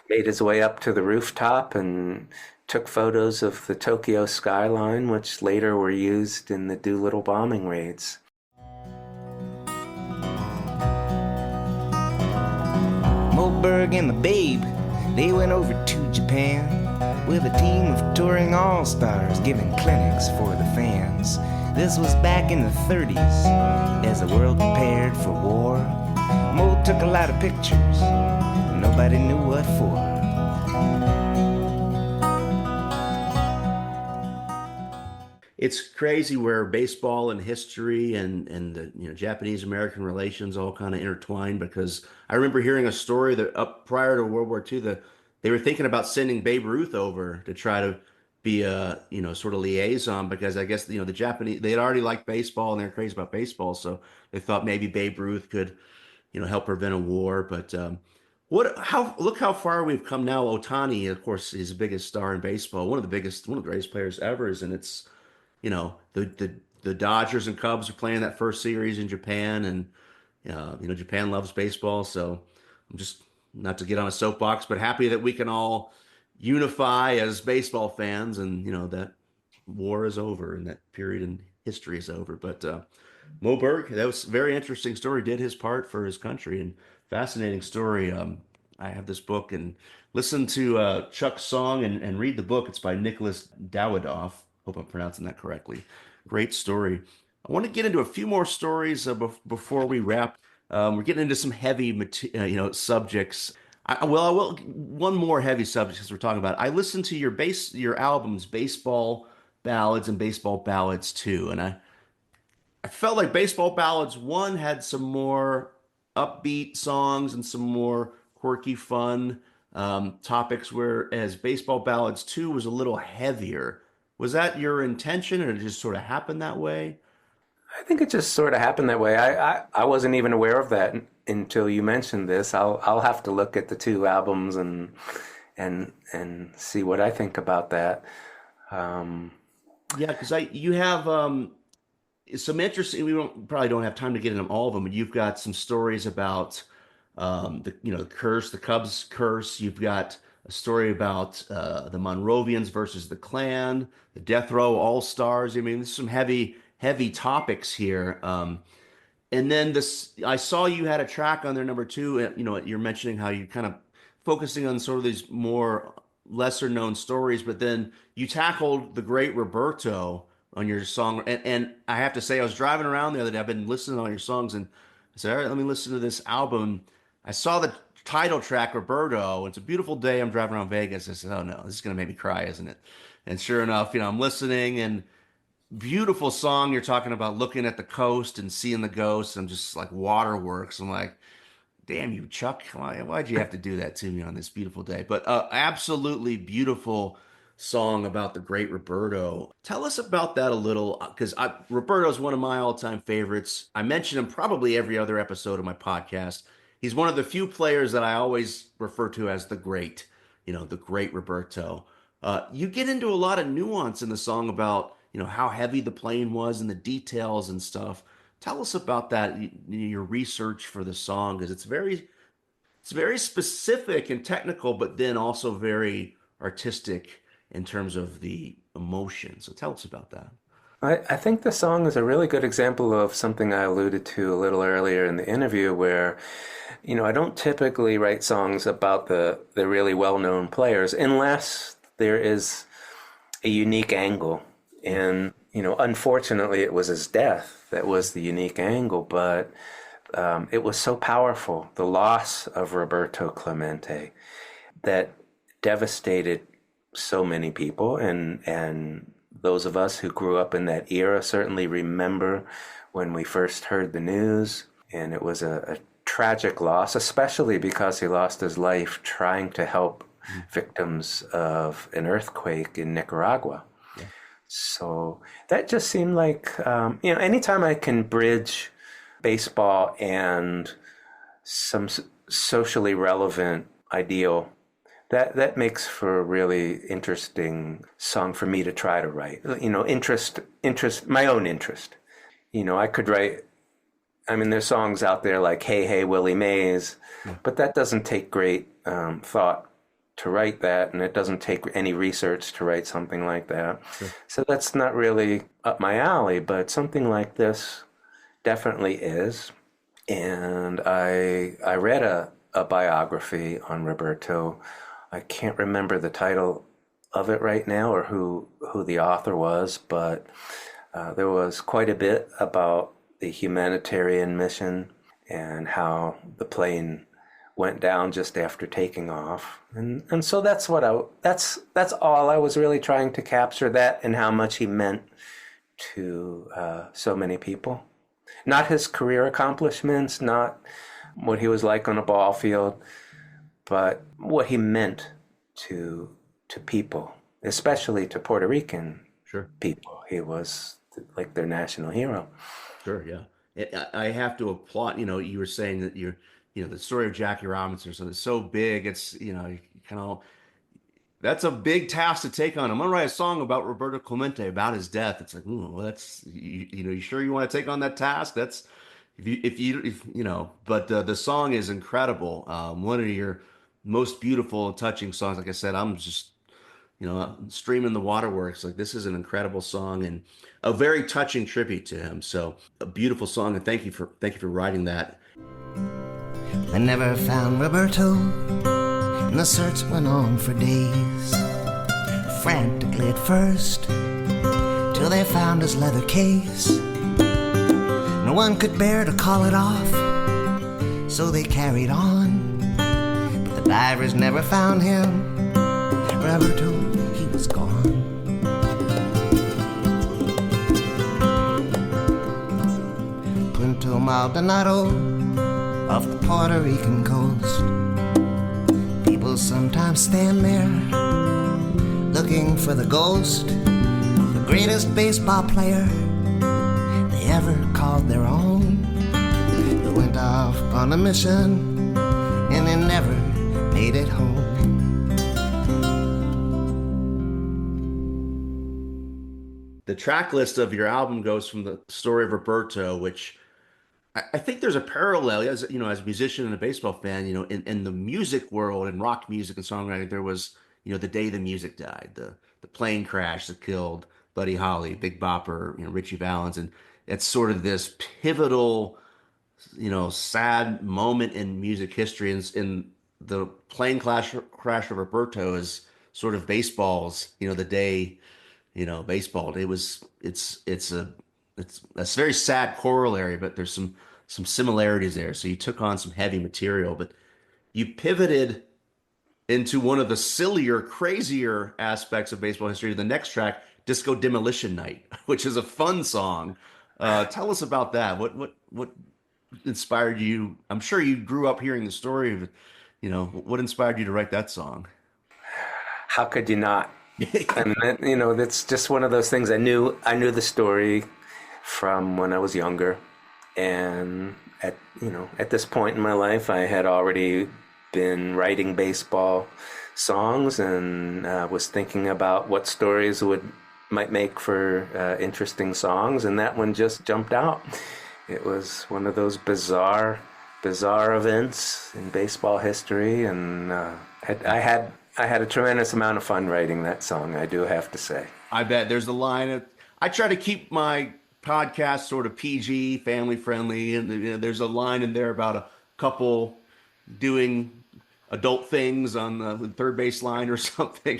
made his way up to the rooftop and took photos of the Tokyo skyline, which later were used in the Doolittle bombing raids. Goldberg and the Babe, they went over to Japan with a team of touring all-stars giving clinics for the fans. This was back in the 30s as the world prepared for war. Mo took a lot of pictures, nobody knew what for. It's crazy where baseball and history and the Japanese-American relations all kind of intertwined, because I remember hearing a story that up prior to World War II that they were thinking about sending Babe Ruth over to try to be a sort of liaison, because I guess the Japanese, they had already liked baseball and they're crazy about baseball, so they thought maybe Babe Ruth could help prevent a war. But look how far we've come now. Otani, of course, is the biggest star in baseball, one of the greatest players ever, and it's the Dodgers and Cubs are playing that first series in Japan, and Japan loves baseball. So I'm just, not to get on a soapbox, but happy that we can all unify as baseball fans, and that war is over and that period in history is over. But Mo Berg, that was a very interesting story. Did his part for his country, and fascinating story. I have this book, and listen to Chuck's song and read the book. It's by Nicholas Dawidoff. Hope I'm pronouncing that correctly. Great story. I want to get into a few more stories before we wrap. We're getting into some heavy, subjects. I will one more heavy subject because we're talking about it. I listened to your albums, Baseball Ballads and Baseball Ballads 2, and I felt like Baseball Ballads 1 had some more upbeat songs and some more quirky, fun topics, whereas Baseball Ballads 2 was a little heavier. Was that your intention, or did it just sort of happen that way? I think it just sort of happened that way. I wasn't even aware of that until you mentioned this. I'll have to look at the two albums and see what I think about that. Yeah, because you have some interesting. Probably don't have time to get into all of them, but you've got some stories about the curse, the Cubs curse. You've got a story about the Monrovians versus the Klan, the Death Row All Stars. I mean, there's some heavy topics here. And then I saw you had a track on there, number 2. You're mentioning how you kind of focusing on sort of these more lesser known stories, but then you tackled the great Roberto on your song. And I have to say, I was driving around the other day. I've been listening to all your songs, and I said, all right, let me listen to this album. I saw the title track, Roberto. It's a beautiful day. I'm driving around Vegas. I said, oh no, this is going to make me cry, isn't it? And sure enough, I'm listening, and beautiful song. You're talking about looking at the coast and seeing the ghosts and just like waterworks. I'm like, damn you, Chuck. Why'd you have to do that to me on this beautiful day? But absolutely beautiful song about the great Roberto. Tell us about that a little, because Roberto's one of my all-time favorites. I mention him probably every other episode of my podcast. He's one of the few players that I always refer to as the great, the great Roberto. You get into a lot of nuance in the song about, how heavy the plane was and the details and stuff. Tell us about that, your research for the song, because it's very specific and technical, but then also very artistic in terms of the emotion. So tell us about that. I think the song is a really good example of something I alluded to a little earlier in the interview, where, I don't typically write songs about the really well-known players unless there is a unique angle. And, unfortunately, it was his death that was the unique angle, but it was so powerful, the loss of Roberto Clemente, that devastated so many people, and those of us who grew up in that era certainly remember when we first heard the news, and it was a tragic loss, especially because he lost his life trying to help victims of an earthquake in Nicaragua. Yeah. So that just seemed like, anytime I can bridge baseball and some socially relevant ideal, that makes for a really interesting song for me to try to write. My own interest. I could write, there's songs out there like Hey, Hey, Willie Mays, but that doesn't take great thought to write that, and it doesn't take any research to write something like that. Sure. So that's not really up my alley, but something like this definitely is. And I read a biography on Roberto. I can't remember the title of it right now or who the author was, but there was quite a bit about the humanitarian mission and how the plane went down just after taking off. And so that's all I was really trying to capture, that and how much he meant to so many people. Not his career accomplishments, not what he was like on a ball field, but what he meant to people, especially to Puerto Rican people. He was like their national hero. Sure, yeah. I have to applaud, you were saying that the story of Jackie Robinson, so it's so big, it's, you kind of, that's a big task to take on. I'm gonna write a song about Roberto Clemente, about his death. It's like, well, that's, you sure you want to take on that task? That's, but the song is incredible. One of your most beautiful and touching songs. Like I said, I'm just, streaming the waterworks. Like, this is an incredible song and a very touching tribute to him. So a beautiful song, and thank you for writing that. They never found Roberto, and the search went on for days, frantically at first, till they found his leather case. No one could bear to call it off, so they carried on. But the divers never found him. Roberto, he was gone. Punta Maldonado, off the Puerto Rican coast, people sometimes stand there looking for the ghost of the greatest baseball player they ever called their own. He went off on a mission and he never made it home. The track list of your album goes from the story of Roberto, which I think there's a parallel, as as a musician and a baseball fan, in the music world, in rock music and songwriting, there was, the day the music died, the plane crash that killed Buddy Holly, Big Bopper, Richie Valens, and it's sort of this pivotal, sad moment in music history. And in the plane crash of Roberto is sort of baseball's, the day, baseball. It's a very sad corollary, but there's some similarities there. So you took on some heavy material, but you pivoted into one of the sillier, crazier aspects of baseball history. The next track, Disco Demolition Night, which is a fun song. Tell us about that. What inspired you? I'm sure you grew up hearing the story of, what inspired you to write that song? How could you not? And that's just one of those things. I knew the story from when I was younger, and at this point in my life, I had already been writing baseball songs and was thinking about what stories might make for interesting songs, and that one just jumped out. It was one of those bizarre events in baseball history, and I had a tremendous amount of fun writing that song, I do have to say. I bet. There's a line I try to keep my podcast sort of PG, family friendly, and there's a line in there about a couple doing adult things on the third base line or something.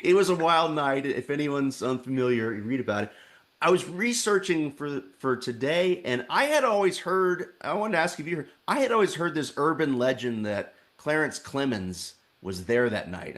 It was a wild night. If anyone's unfamiliar, you read about it. I was researching for today, and I had always heard, I wanted to ask if you heard, I had always heard this urban legend that Clarence Clemens was there that night.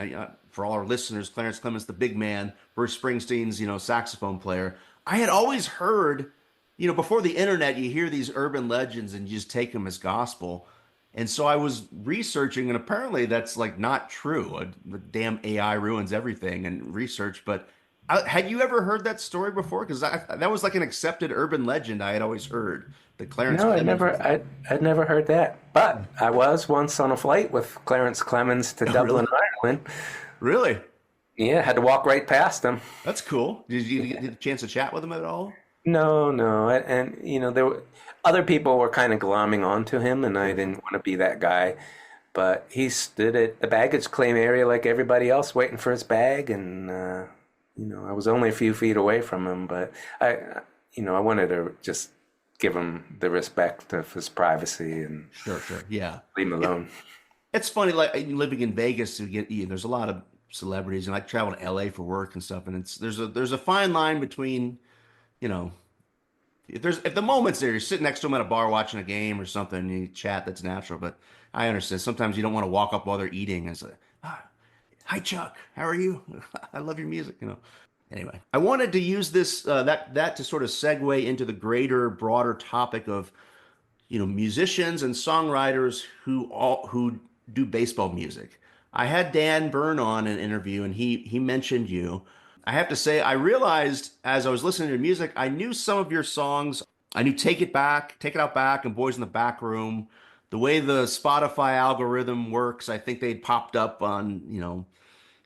For all our listeners, Clarence Clemens, the big man, Bruce Springsteen's, saxophone player. I had always heard, before the internet, you hear these urban legends and you just take them as gospel. And so I was researching, and apparently that's like not true. The damn AI ruins everything and research. But had you ever heard that story before? Because that was like an accepted urban legend I had always heard. That Clarence. No, Clemens I'd never heard that. But I was once on a flight with Clarence Clemens to Dublin, really? Ireland. Really? Yeah, had to walk right past him. That's cool. Did you get a chance to chat with him at all? No, and there were other people were kind of glomming onto him, and I didn't want to be that guy. But he stood at the baggage claim area like everybody else, waiting for his bag, and I was only a few feet away from him, but I wanted to just give him the respect of his privacy and sure, yeah, leave him alone. It's funny, like living in Vegas, there's a lot of celebrities, and I travel to LA for work and stuff, and there's a fine line between, you know, if the moment's there, you're sitting next to them at a bar watching a game or something, and you chat, that's natural. But I understand sometimes you don't want to walk up while they're eating and say, "Hi Chuck, how are you? I love your music," you know. Anyway, I wanted to use this that to sort of segue into the greater, broader topic of musicians and songwriters who do baseball music. I had Dan Byrne on an interview, and he mentioned you. I have to say, I realized as I was listening to your music, I knew some of your songs. I knew "Take It Back," "Take It Out Back," and "Boys in the Back Room." The way the Spotify algorithm works, I think they'd popped up on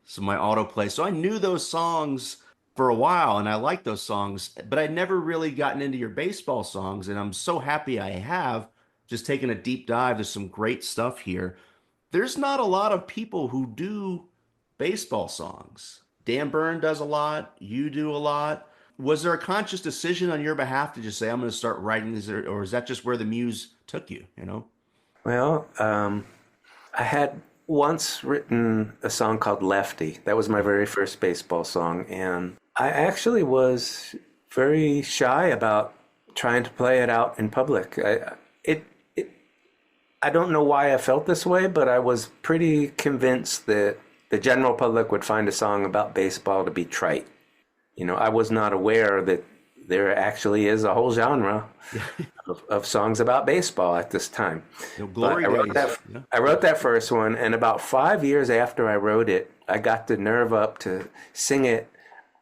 some of my autoplay. So I knew those songs for a while, and I liked those songs, but I'd never really gotten into your baseball songs, and I'm so happy I have. Just taken a deep dive. There's some great stuff here. There's not a lot of people who do baseball songs. Dan Byrne does a lot. You do a lot. Was there a conscious decision on your behalf to just say, "I'm going to start writing these," or is that just where the muse took you, Well, I had once written a song called Lefty. That was my very first baseball song. And I actually was very shy about trying to play it out in public. I don't know why I felt this way, but I was pretty convinced that the general public would find a song about baseball to be trite. I was not aware that there actually is a whole genre of songs about baseball at this time. Glory days. I wrote that first one, and about 5 years after I wrote it, I got the nerve up to sing it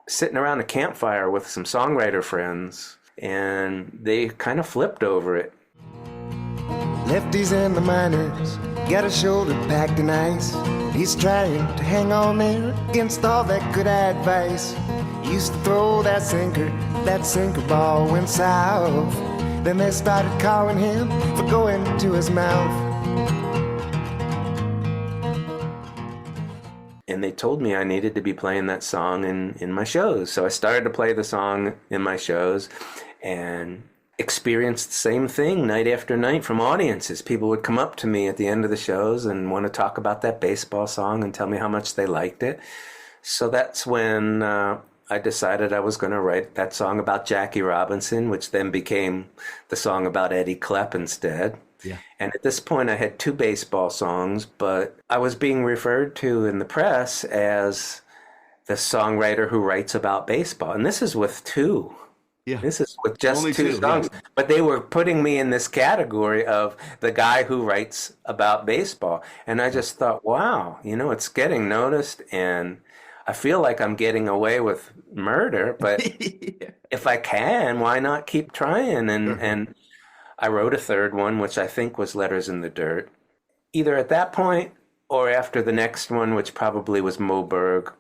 sitting around a campfire with some songwriter friends, and they kind of flipped over it. Lefty's in the minors, got his shoulder packed in ice. He's trying to hang on there against all that good advice. He used to throw that sinker ball went south. Then they started calling him for going to his mouth. And they told me I needed to be playing that song in my shows. So I started to play the song in my shows and experienced the same thing night after night from audiences. People would come up to me at the end of the shows and want to talk about that baseball song and tell me how much they liked it. So that's when I decided I was going to write that song about Jackie Robinson, which then became the song about Eddie Klepp instead. Yeah. And at this point, I had 2 baseball songs, but I was being referred to in the press as the songwriter who writes about baseball. And this is with 2. Yeah. This is with just Only 2 songs. Yeah. But they were putting me in this category of the guy who writes about baseball. And I just thought, wow, it's getting noticed, and I feel like I'm getting away with murder, but if I can, why not keep trying? And I wrote a third one, which I think was Letters in the Dirt. Either at that point or after the next one, which probably was Moberg,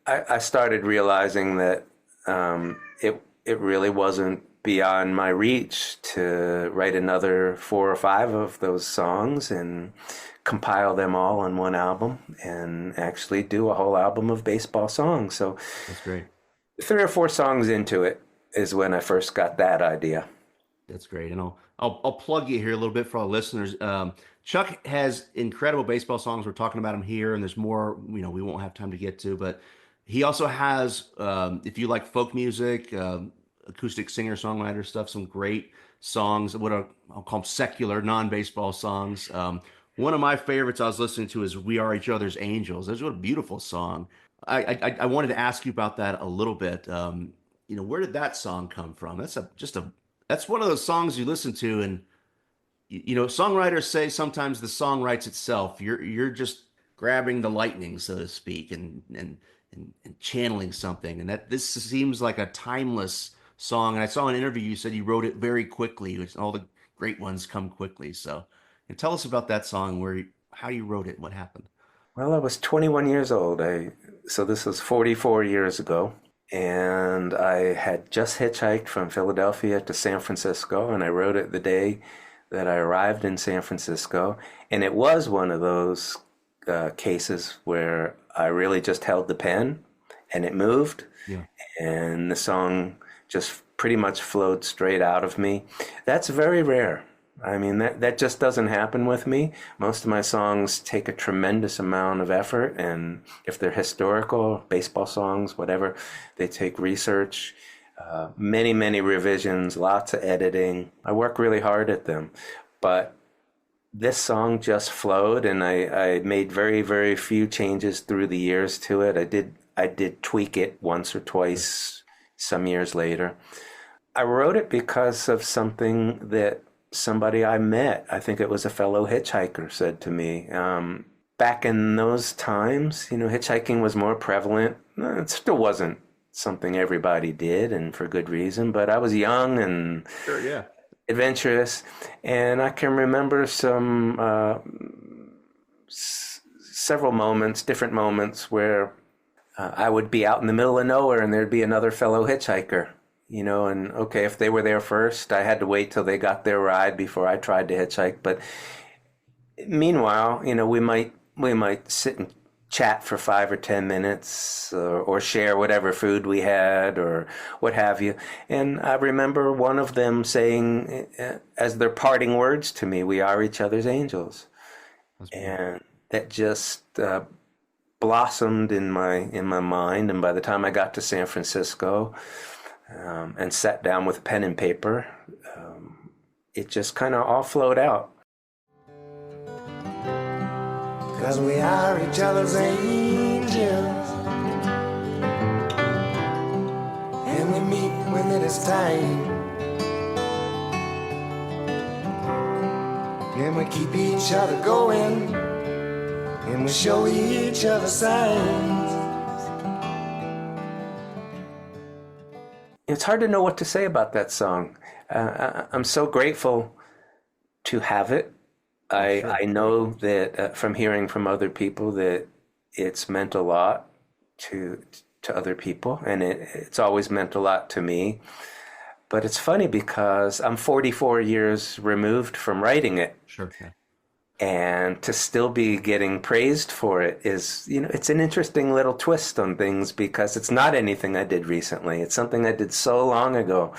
I started realizing that it really wasn't beyond my reach to write another 4 or 5 of those songs and compile them all on one album and actually do a whole album of baseball songs. So that's great. 3 or 4 songs into it is when I first got that idea. That's great. And I'll plug you here a little bit for our listeners. Chuck has incredible baseball songs. We're talking about him here, and there's more, we won't have time to get to, but he also has, if you like folk music, acoustic singer-songwriter stuff, some great songs, I'll call them secular, non-baseball songs. One of my favorites I was listening to is "We Are Each Other's Angels." That's what a beautiful song. I wanted to ask you about that a little bit. Where did that song come from? That's one of those songs you listen to, and songwriters say sometimes the song writes itself. You're just grabbing the lightning, so to speak, and channeling something. And this seems like a timeless song. And I saw an interview, you said you wrote it very quickly, which all the great ones come quickly. So, and tell us about that song, how you wrote it, what happened. Well, I was 21 years old. So this was 44 years ago. And I had just hitchhiked from Philadelphia to San Francisco, and I wrote it the day that I arrived in San Francisco. And it was one of those cases where I really just held the pen and it moved. Yeah. And the song just pretty much flowed straight out of me. That's very rare. I mean, that just doesn't happen with me. Most of my songs take a tremendous amount of effort, and if they're historical, baseball songs, whatever, they take research, many, many revisions, lots of editing. I work really hard at them. But this song just flowed, and I made very, very few changes through the years to it. I did tweak it once or twice some years later. I wrote it because of something that somebody I met, I think it was a fellow hitchhiker, said to me. Back in those times, hitchhiking was more prevalent. It still wasn't something everybody did, and for good reason, but I was young and Sure, yeah. adventurous, and I can remember some several moments, different moments, where I would be out in the middle of nowhere and there'd be another fellow hitchhiker, and okay, if they were there first, I had to wait till they got their ride before I tried to hitchhike. But meanwhile, we might sit and chat for 5 or 10 minutes, or share whatever food we had or what have you. And I remember one of them saying, as their parting words to me, "We are each other's angels." And that just blossomed in my mind. And by the time I got to San Francisco and sat down with pen and paper, it just kind of all flowed out. 'Cause we are each other's angels, and we meet when it is time, and we keep each other going, and we show each other signs. It's hard to know what to say about that song. I'm so grateful to have it. I know that from hearing from other people that it's meant a lot to other people, and it's always meant a lot to me. But it's funny because I'm 44 years removed from writing it. Sure. Yeah. And to still be getting praised for it is, it's an interesting little twist on things, because it's not anything I did recently. It's something I did so long ago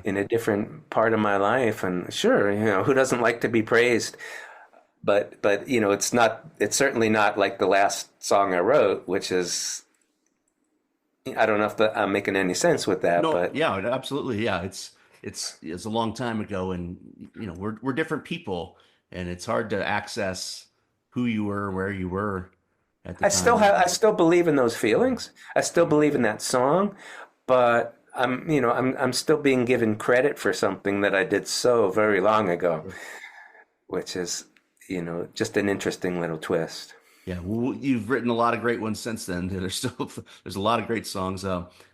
in a different part of my life. And sure, who doesn't like to be praised? But it's certainly not like the last song I wrote, which is, I don't know if I'm making any sense with that. No, but yeah, absolutely. Yeah. It's a long time ago, and we're different people, and it's hard to access who you were, where you were at the time. I still believe in those feelings. I still believe in that song, but I'm still being given credit for something that I did so very long ago, which is, just an interesting little twist. Yeah, well, you've written a lot of great ones since then. There's a lot of great songs.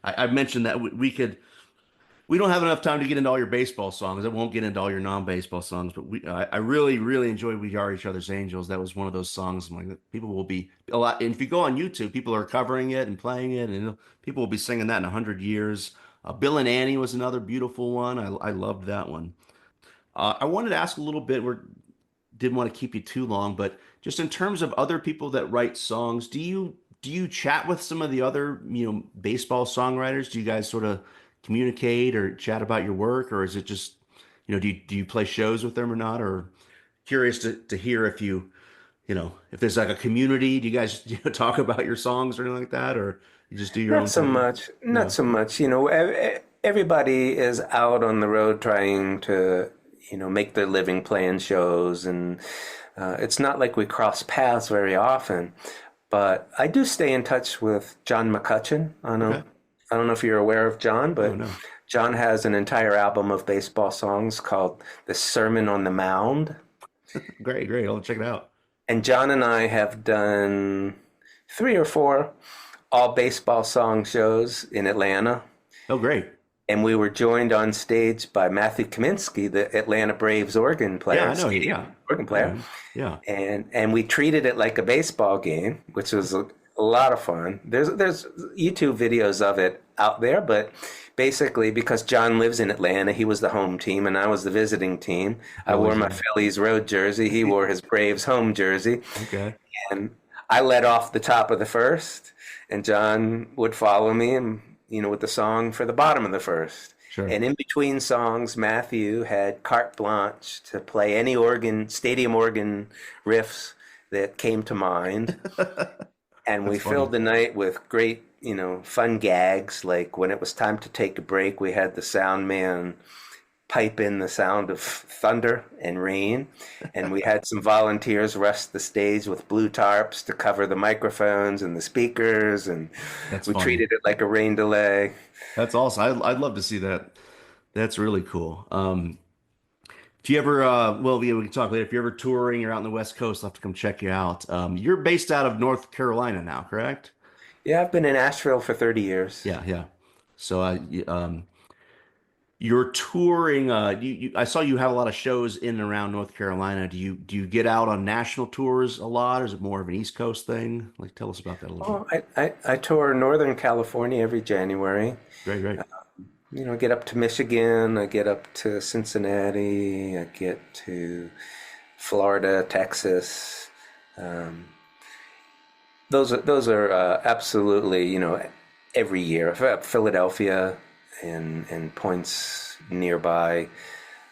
I mentioned that we don't have enough time to get into all your baseball songs. I won't get into all your non-baseball songs, but I really, really enjoy "We Are Each Other's Angels." That was one of those songs. Like, people will be a lot. And if you go on YouTube, people are covering it and playing it, and people will be singing that in 100 years. Bill and Annie was another beautiful one. I loved that one. I wanted to ask a little bit. Didn't want to keep you too long, but just in terms of other people that write songs, do you chat with some of the other baseball songwriters? Do you guys sort of communicate or chat about your work, or is it just do you play shows with them or not? Or curious to hear if if there's like a community. Do you guys talk about your songs or anything like that, or you just do your own Not so thing? much. Yeah. Not so much. Everybody is out on the road trying to make their living playing shows, and it's not like we cross paths very often. But I do stay in touch with John McCutcheon. Okay. I don't know if you're aware of John, but Oh, no. John has an entire album of baseball songs called "The Sermon on the Mound." Great. I'll check it out. And John and I have done 3 or 4 all baseball song shows in Atlanta. Oh, great. And we were joined on stage by Matthew Kaminsky, the Atlanta Braves organ player. Yeah, I know. Yeah. Organ player. Yeah. And we treated it like a baseball game, which was a lot of fun. There's YouTube videos of it out there, but basically because John lives in Atlanta, he was the home team and I was the visiting team. I wore my Phillies road jersey. He wore his Braves home jersey. Okay. And I led off the top of the first, and John would follow me and with the song for the bottom of the first. Sure. And in between songs, Matthew had carte blanche to play any organ, stadium organ riffs that came to mind. And we That's filled funny. the night with great, fun gags. Like when it was time to take a break, we had the sound man pipe in the sound of thunder and rain. And we had some volunteers rush the stage with blue tarps to cover the microphones and the speakers. And That's we funny. treated it like a rain delay. That's awesome. I'd love to see that. That's really cool. If you ever, well, yeah, we can talk later. If you're ever touring or out on the West Coast, I'll have to come check you out. You're based out of North Carolina now, correct? Yeah, I've been in Asheville for 30 years. Yeah, yeah. So, you're touring. I saw you have a lot of shows in and around North Carolina. Do you get out on national tours a lot, or is it more of an East Coast thing? Like, tell us about that a little bit. Oh, I tour Northern California every January. Great, great. I get up to Michigan, I get up to Cincinnati, I get to Florida, Texas. Um, those are absolutely, every year. Philadelphia and points nearby.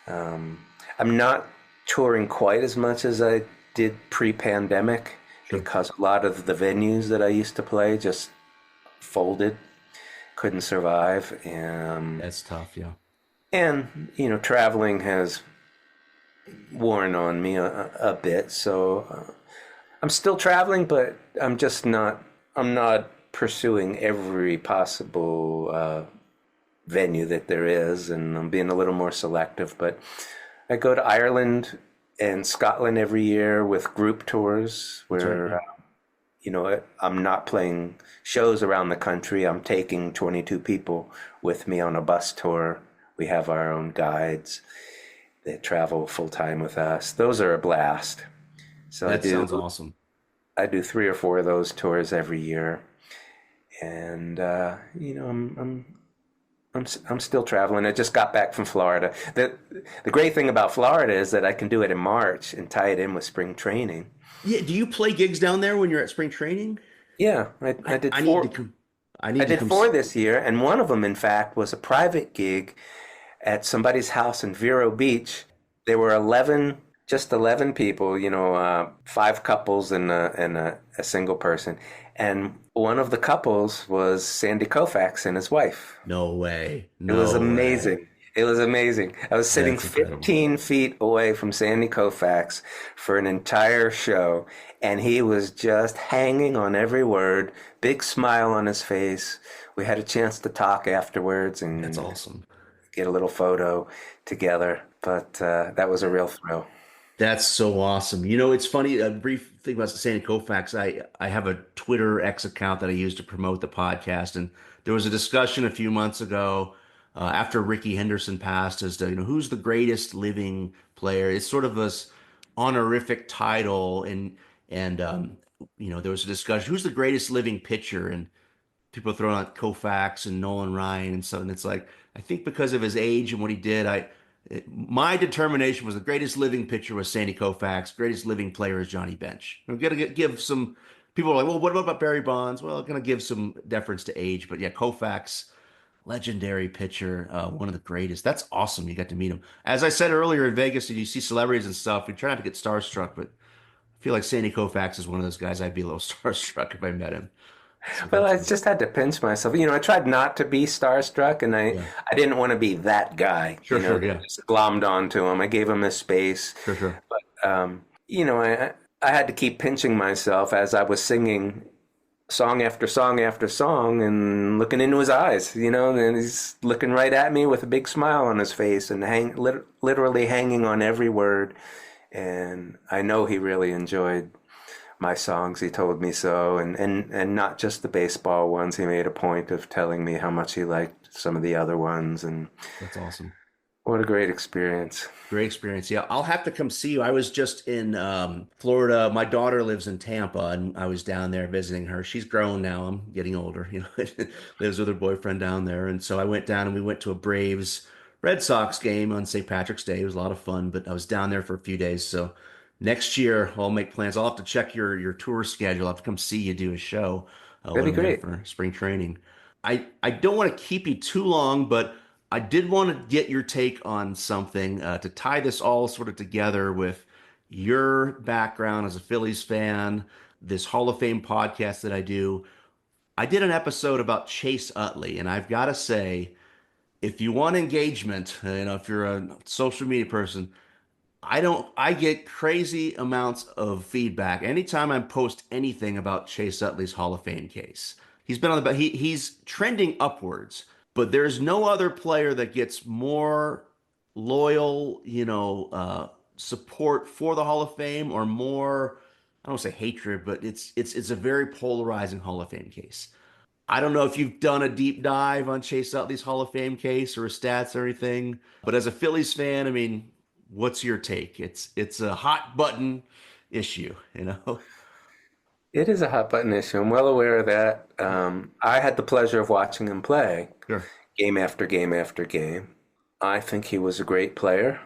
I'm not touring quite as much as I did pre-pandemic Sure. because a lot of the venues that I used to play just folded, couldn't survive. That's tough. Yeah. And traveling has worn on me a bit. So I'm still traveling, but I'm not pursuing every possible venue that there is, and I'm being a little more selective. But I go to Ireland and Scotland every year with group tours That's right. Yeah. where, I'm not playing shows around the country. I'm taking 22 people with me on a bus tour. We have our own guides that travel full time with us. Those are a blast. So That sounds awesome. I do 3 or 4 of those tours every year, and I'm still traveling. I just got back from Florida. The great thing about Florida is that I can do it in March and tie it in with spring training. Yeah. Do you play gigs down there when you're at spring training? Yeah, I I, did I need to four. come. I I need to did come. 4 this year, and one of them, in fact, was a private gig at somebody's house in Vero Beach. There were just 11 people, 5 couples and a single person. And one of the couples was Sandy Koufax and his wife. No way. It was No way. amazing. It was amazing. I was sitting That's incredible. 15 feet away from Sandy Koufax for an entire show, and he was just hanging on every word, big smile on his face. We had a chance to talk afterwards That's and awesome. get a little photo together, but that was a real thrill. That's so awesome. It's funny, a brief thing about Sandy Koufax. I have a Twitter X account that I use to promote the podcast, and there was a discussion a few months ago after Ricky Henderson passed as to who's the greatest living player. It's sort of this honorific title, and there was a discussion who's the greatest living pitcher, and people throwing out Koufax and Nolan Ryan and so, and it's like I think because of his age and what he did, my determination was the greatest living pitcher was Sandy Koufax, greatest living player is Johnny Bench. I'm gonna give some people are like, well, what about Barry Bonds? Well, I'm gonna give some deference to age, but yeah, Koufax, legendary pitcher, one of the greatest. That's awesome. You got to meet him. As I said earlier in Vegas, you see celebrities and stuff. We try not to get starstruck, but I feel like Sandy Koufax is one of those guys I'd be a little starstruck if I met him. So Well, that's I just had to pinch myself. I tried not to be starstruck, and I, yeah, I didn't want to be that guy, sure, sure, that yeah, just glommed onto him. I gave him his space. sure, sure. I had to keep pinching myself as I was singing song after song after song and looking into his eyes, and he's looking right at me with a big smile on his face and literally hanging on every word. And I know he really enjoyed my songs. He told me so, and not just the baseball ones. He made a point of telling me how much he liked some of the other ones, and That's awesome. what a great experience. Great experience. Yeah, I'll have to come see you. I was just in Florida. My daughter lives in Tampa, and I was down there visiting her. She's grown now. I'm getting older, lives with her boyfriend down there. And so I went down and we went to a Braves Red Sox game on St. Patrick's Day. It was a lot of fun, but I was down there for a few days. So next year I'll make plans. I'll have to check your tour schedule. I'll have to come see you do a show That'd when be I'm there great. for spring training. I don't want to keep you too long, but I did want to get your take on something to tie this all sort of together with your background as a Phillies fan, this Hall of Fame podcast that I do. I did an episode about Chase Utley, and I've got to say, if you want engagement, if you're a social media person, I get crazy amounts of feedback anytime I post anything about Chase Utley's Hall of Fame case. He's been on he's trending upwards, but there's no other player that gets more loyal, support for the Hall of Fame or more, I don't say hatred, but it's a very polarizing Hall of Fame case. I don't know if you've done a deep dive on Chase Utley's Hall of Fame case or his stats or anything, but as a Phillies fan, I mean, what's your take? It's a hot button issue, you know? It is a hot button issue. I'm well aware of that. I had the pleasure of watching him play Sure. game after game after game. I think he was a great player.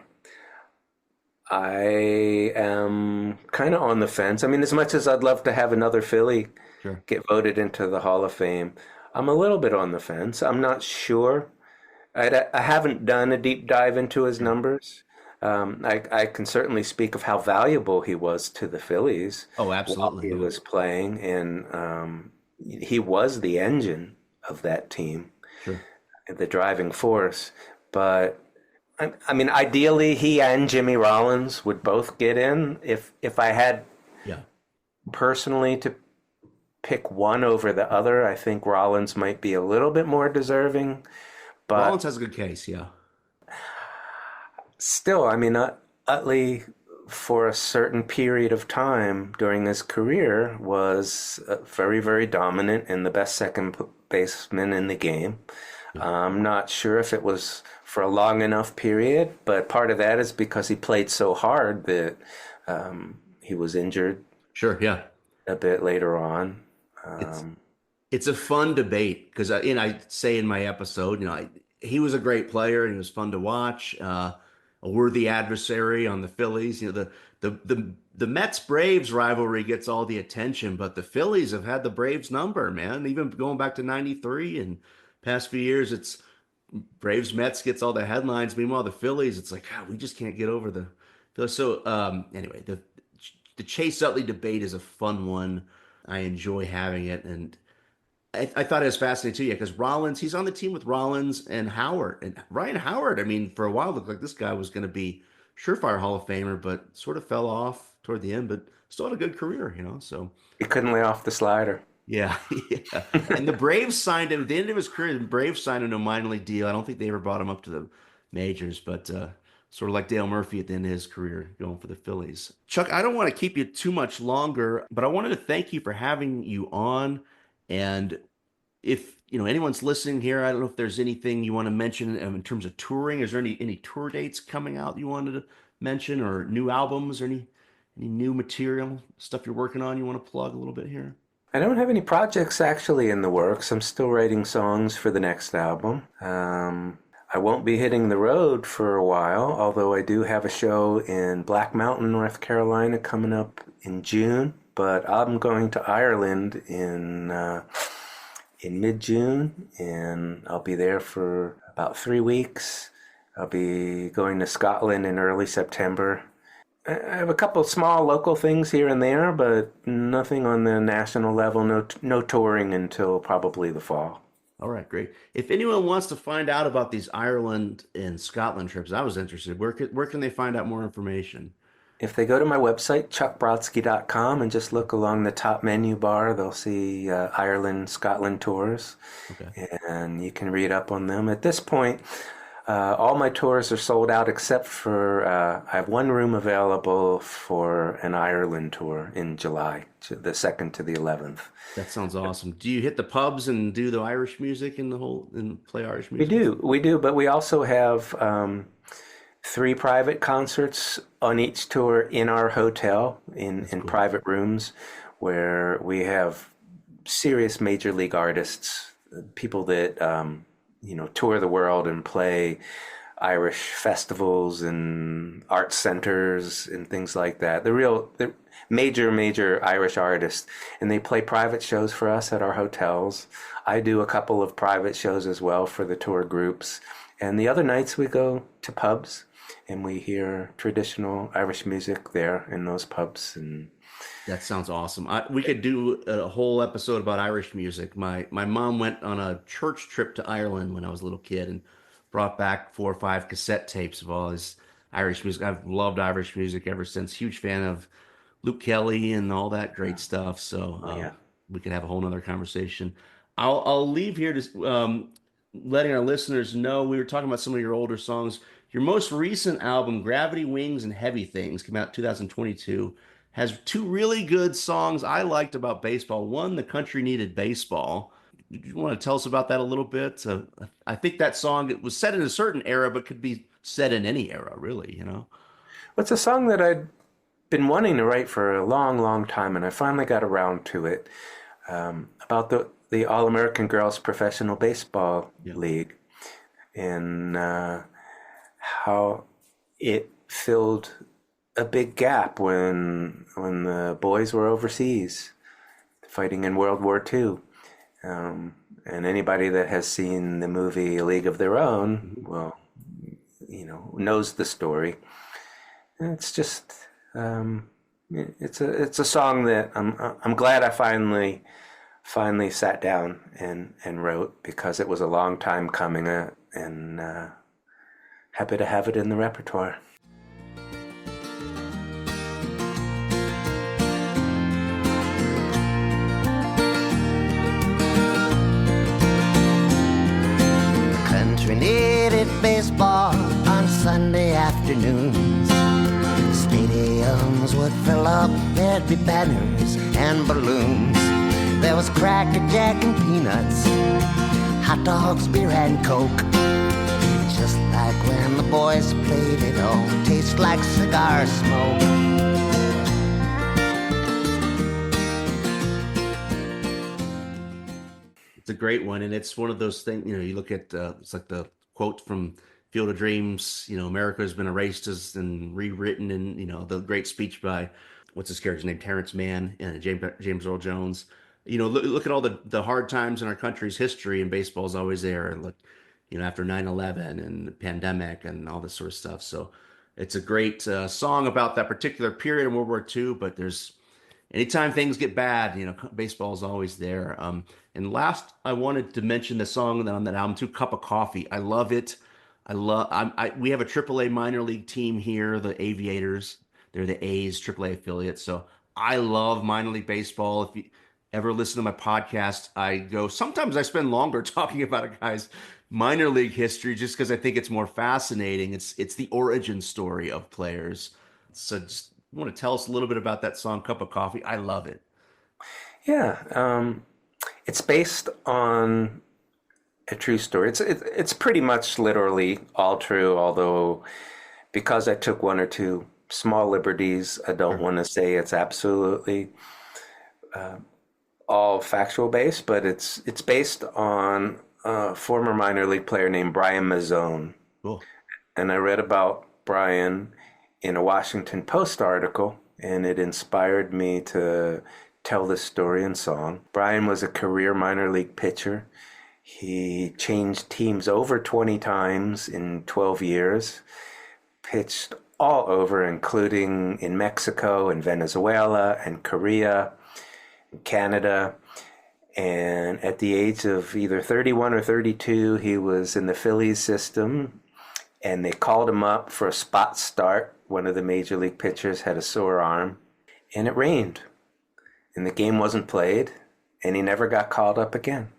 I am kind of on the fence. I mean, as much as I'd love to have another Philly Sure. get voted into the Hall of Fame, I'm a little bit on the fence. I'm not sure. I haven't done a deep dive into his numbers. I can certainly speak of how valuable he was to the Phillies Oh, while absolutely. he Yeah. was playing, and he was the engine of that team, Sure. the driving force. But I mean, ideally, he and Jimmy Rollins would both get in. If I had Yeah. personally to pick one over the other, I think Rollins might be a little bit more deserving. But Rollins has a good case. Yeah. still, I mean, Utley, for a certain period of time during his career, was very, very dominant and the best second baseman in the game. I'm not sure if it was for a long enough period, but part of that is because he played so hard that he was injured Sure. Yeah. a bit later on. It's it's a fun debate because I say in my episode, he was a great player and he was fun to watch. A worthy adversary on the Phillies. The Mets Braves rivalry gets all the attention, but the Phillies have had the Braves number, man. Even going back to '93 and past few years, it's Braves Mets gets all the headlines. Meanwhile, the Phillies, it's like, God, we just can't get over the Phillies. So anyway, the Chase Utley debate is a fun one. I enjoy having it, and I thought it was fascinating too, yeah, because Rollins, he's on the team with Rollins and Howard. And Ryan Howard, I mean, for a while looked like this guy was going to be surefire Hall of Famer, but sort of fell off toward the end, but still had a good career. So He couldn't lay off the slider. yeah, yeah. And the Braves signed him at the end of his career. The Braves signed him to a minor league deal. I don't think they ever brought him up to the majors, but sort of like Dale Murphy at the end of his career going for the Phillies. Chuck, I don't want to keep you too much longer, but I wanted to thank you for having you on. And if anyone's listening here, I don't know if there's anything you want to mention in terms of touring. Is there any tour dates coming out you wanted to mention, or new albums, or any new material stuff you're working on you want to plug a little bit here? I don't have any projects actually in the works. I'm still writing songs for the next album. I won't be hitting the road for a while, although I do have a show in Black Mountain, North Carolina coming up in June. But I'm going to Ireland in mid-June, and I'll be there for about 3 weeks. I'll be going to Scotland in early September. I have a couple small local things here and there, but nothing on the national level. No touring until probably the fall. All right, great. If anyone wants to find out about these Ireland and Scotland trips, I was interested. Where can they find out more information? If they go to my website, chuckbrodsky.com, and just look along the top menu bar, they'll see Ireland, Scotland tours, Okay. and you can read up on them. At this point, all my tours are sold out except for I have one room available for an Ireland tour in July, the 2nd to the 11th. That sounds awesome. Do you hit the pubs and do the Irish music and play Irish music? We do, but we also have 3 private concerts on each tour in our hotel in Cool. private rooms where we have serious major league artists, people that tour the world and play Irish festivals and art centers and things like that. The major Irish artists, and they play private shows for us at our hotels. I do a couple of private shows as well for the tour groups. And the other nights we go to pubs and we hear traditional Irish music there in those pubs. And That sounds awesome. We could do a whole episode about Irish music. My mom went on a church trip to Ireland when I was a little kid and brought back 4 or 5 cassette tapes of all this Irish music. I've loved Irish music ever since. Huge fan of Luke Kelly and all that great stuff. So yeah. we could have a whole nother conversation. I'll leave here to letting our listeners know we were talking about some of your older songs. Your most recent album, Gravity Wings and Heavy Things, came out in 2022. Has 2 really good songs I liked about baseball. One, The Country Needed Baseball. You want to tell us about that a little bit? I think that song, it was set in a certain era, but could be set in any era, really, you know? Well, it's a song that I'd been wanting to write for a long, long time, and I finally got around to it, about the All-American Girls Professional Baseball League, and how it filled a big gap when the boys were overseas fighting in World War II. And anybody that has seen the movie A League of Their Own, well, knows the story. And it's just, it's a song that I'm glad I finally sat down and wrote, because it was a long time coming, and happy to have it in the repertoire. Country needed baseball on Sunday afternoons. Stadiums would fill up, there'd be banners and balloons. There was Cracker Jack and peanuts, hot dogs, beer and Coke. Just like when the boys played, it all tastes like cigar smoke. It's a great one, and it's one of those things, you look at, it's like the quote from Field of Dreams, America has been erased and rewritten, and, the great speech by, what's his character's name, Terrence Mann, and James Earl Jones. Look at all the hard times in our country's history, and baseball is always there. And look, after 9/11 and the pandemic and all this sort of stuff. So it's a great song about that particular period in World War II. But anytime things get bad, baseball is always there. And last, I wanted to mention the song on that album too, "Cup of Coffee." I love it. We have a AAA minor league team here, the Aviators. They're the A's AAA affiliate. So I love minor league baseball. If you ever listen to my podcast, sometimes I spend longer talking about a guy's minor league history just because I think it's more fascinating. It's the origin story of players. So just want to tell us a little bit about that song, "Cup of Coffee." I love it. Yeah, it's based on a true story. It's pretty much literally all true, although because I took 1 or 2 small liberties, I don't want to say it's absolutely all factual based, but it's based on a former minor league player named Brian Mazzone. Cool. And I read about Brian in a Washington Post article, and it inspired me to tell this story in song. Brian was a career minor league pitcher. He changed teams over 20 times in 12 years, pitched all over, including in Mexico and Venezuela and Korea, and Canada. And at the age of either 31 or 32, he was in the Phillies system, and they called him up for a spot start. One of the major league pitchers had a sore arm, and it rained, and the game wasn't played, and he never got called up again.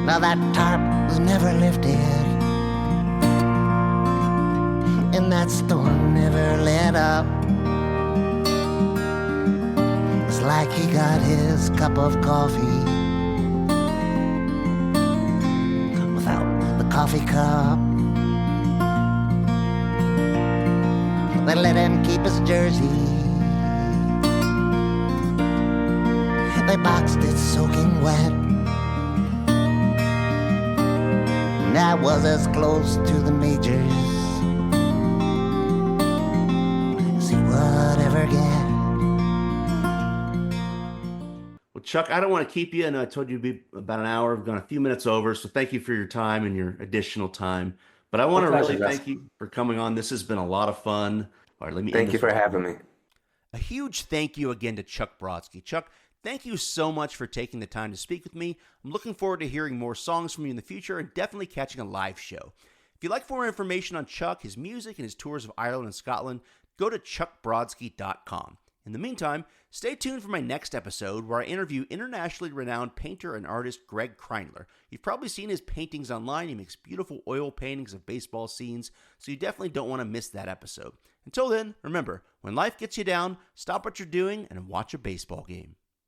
Now that tarp was never lifted, and that storm never let up. It's like he got his cup of coffee without the coffee cup. They let him keep his jersey. They boxed it soaking wet. That was as close to the majors as he would ever get. Well, Chuck, I don't want to keep you, and I told you to be about an hour. We've gone a few minutes over, so thank you for your time and your additional time. But I want My to pleasure, really Russ. thank you for coming on. This has been a lot of fun. All right, let me end Thank you this for with having me. a huge thank you again to Chuck Brodsky. Chuck, thank you so much for taking the time to speak with me. I'm looking forward to hearing more songs from you in the future and definitely catching a live show. If you'd like more information on Chuck, his music, and his tours of Ireland and Scotland, go to chuckbrodsky.com. In the meantime, stay tuned for my next episode where I interview internationally renowned painter and artist Greg Kreindler. You've probably seen his paintings online. He makes beautiful oil paintings of baseball scenes, so you definitely don't want to miss that episode. Until then, remember, when life gets you down, stop what you're doing and watch a baseball game.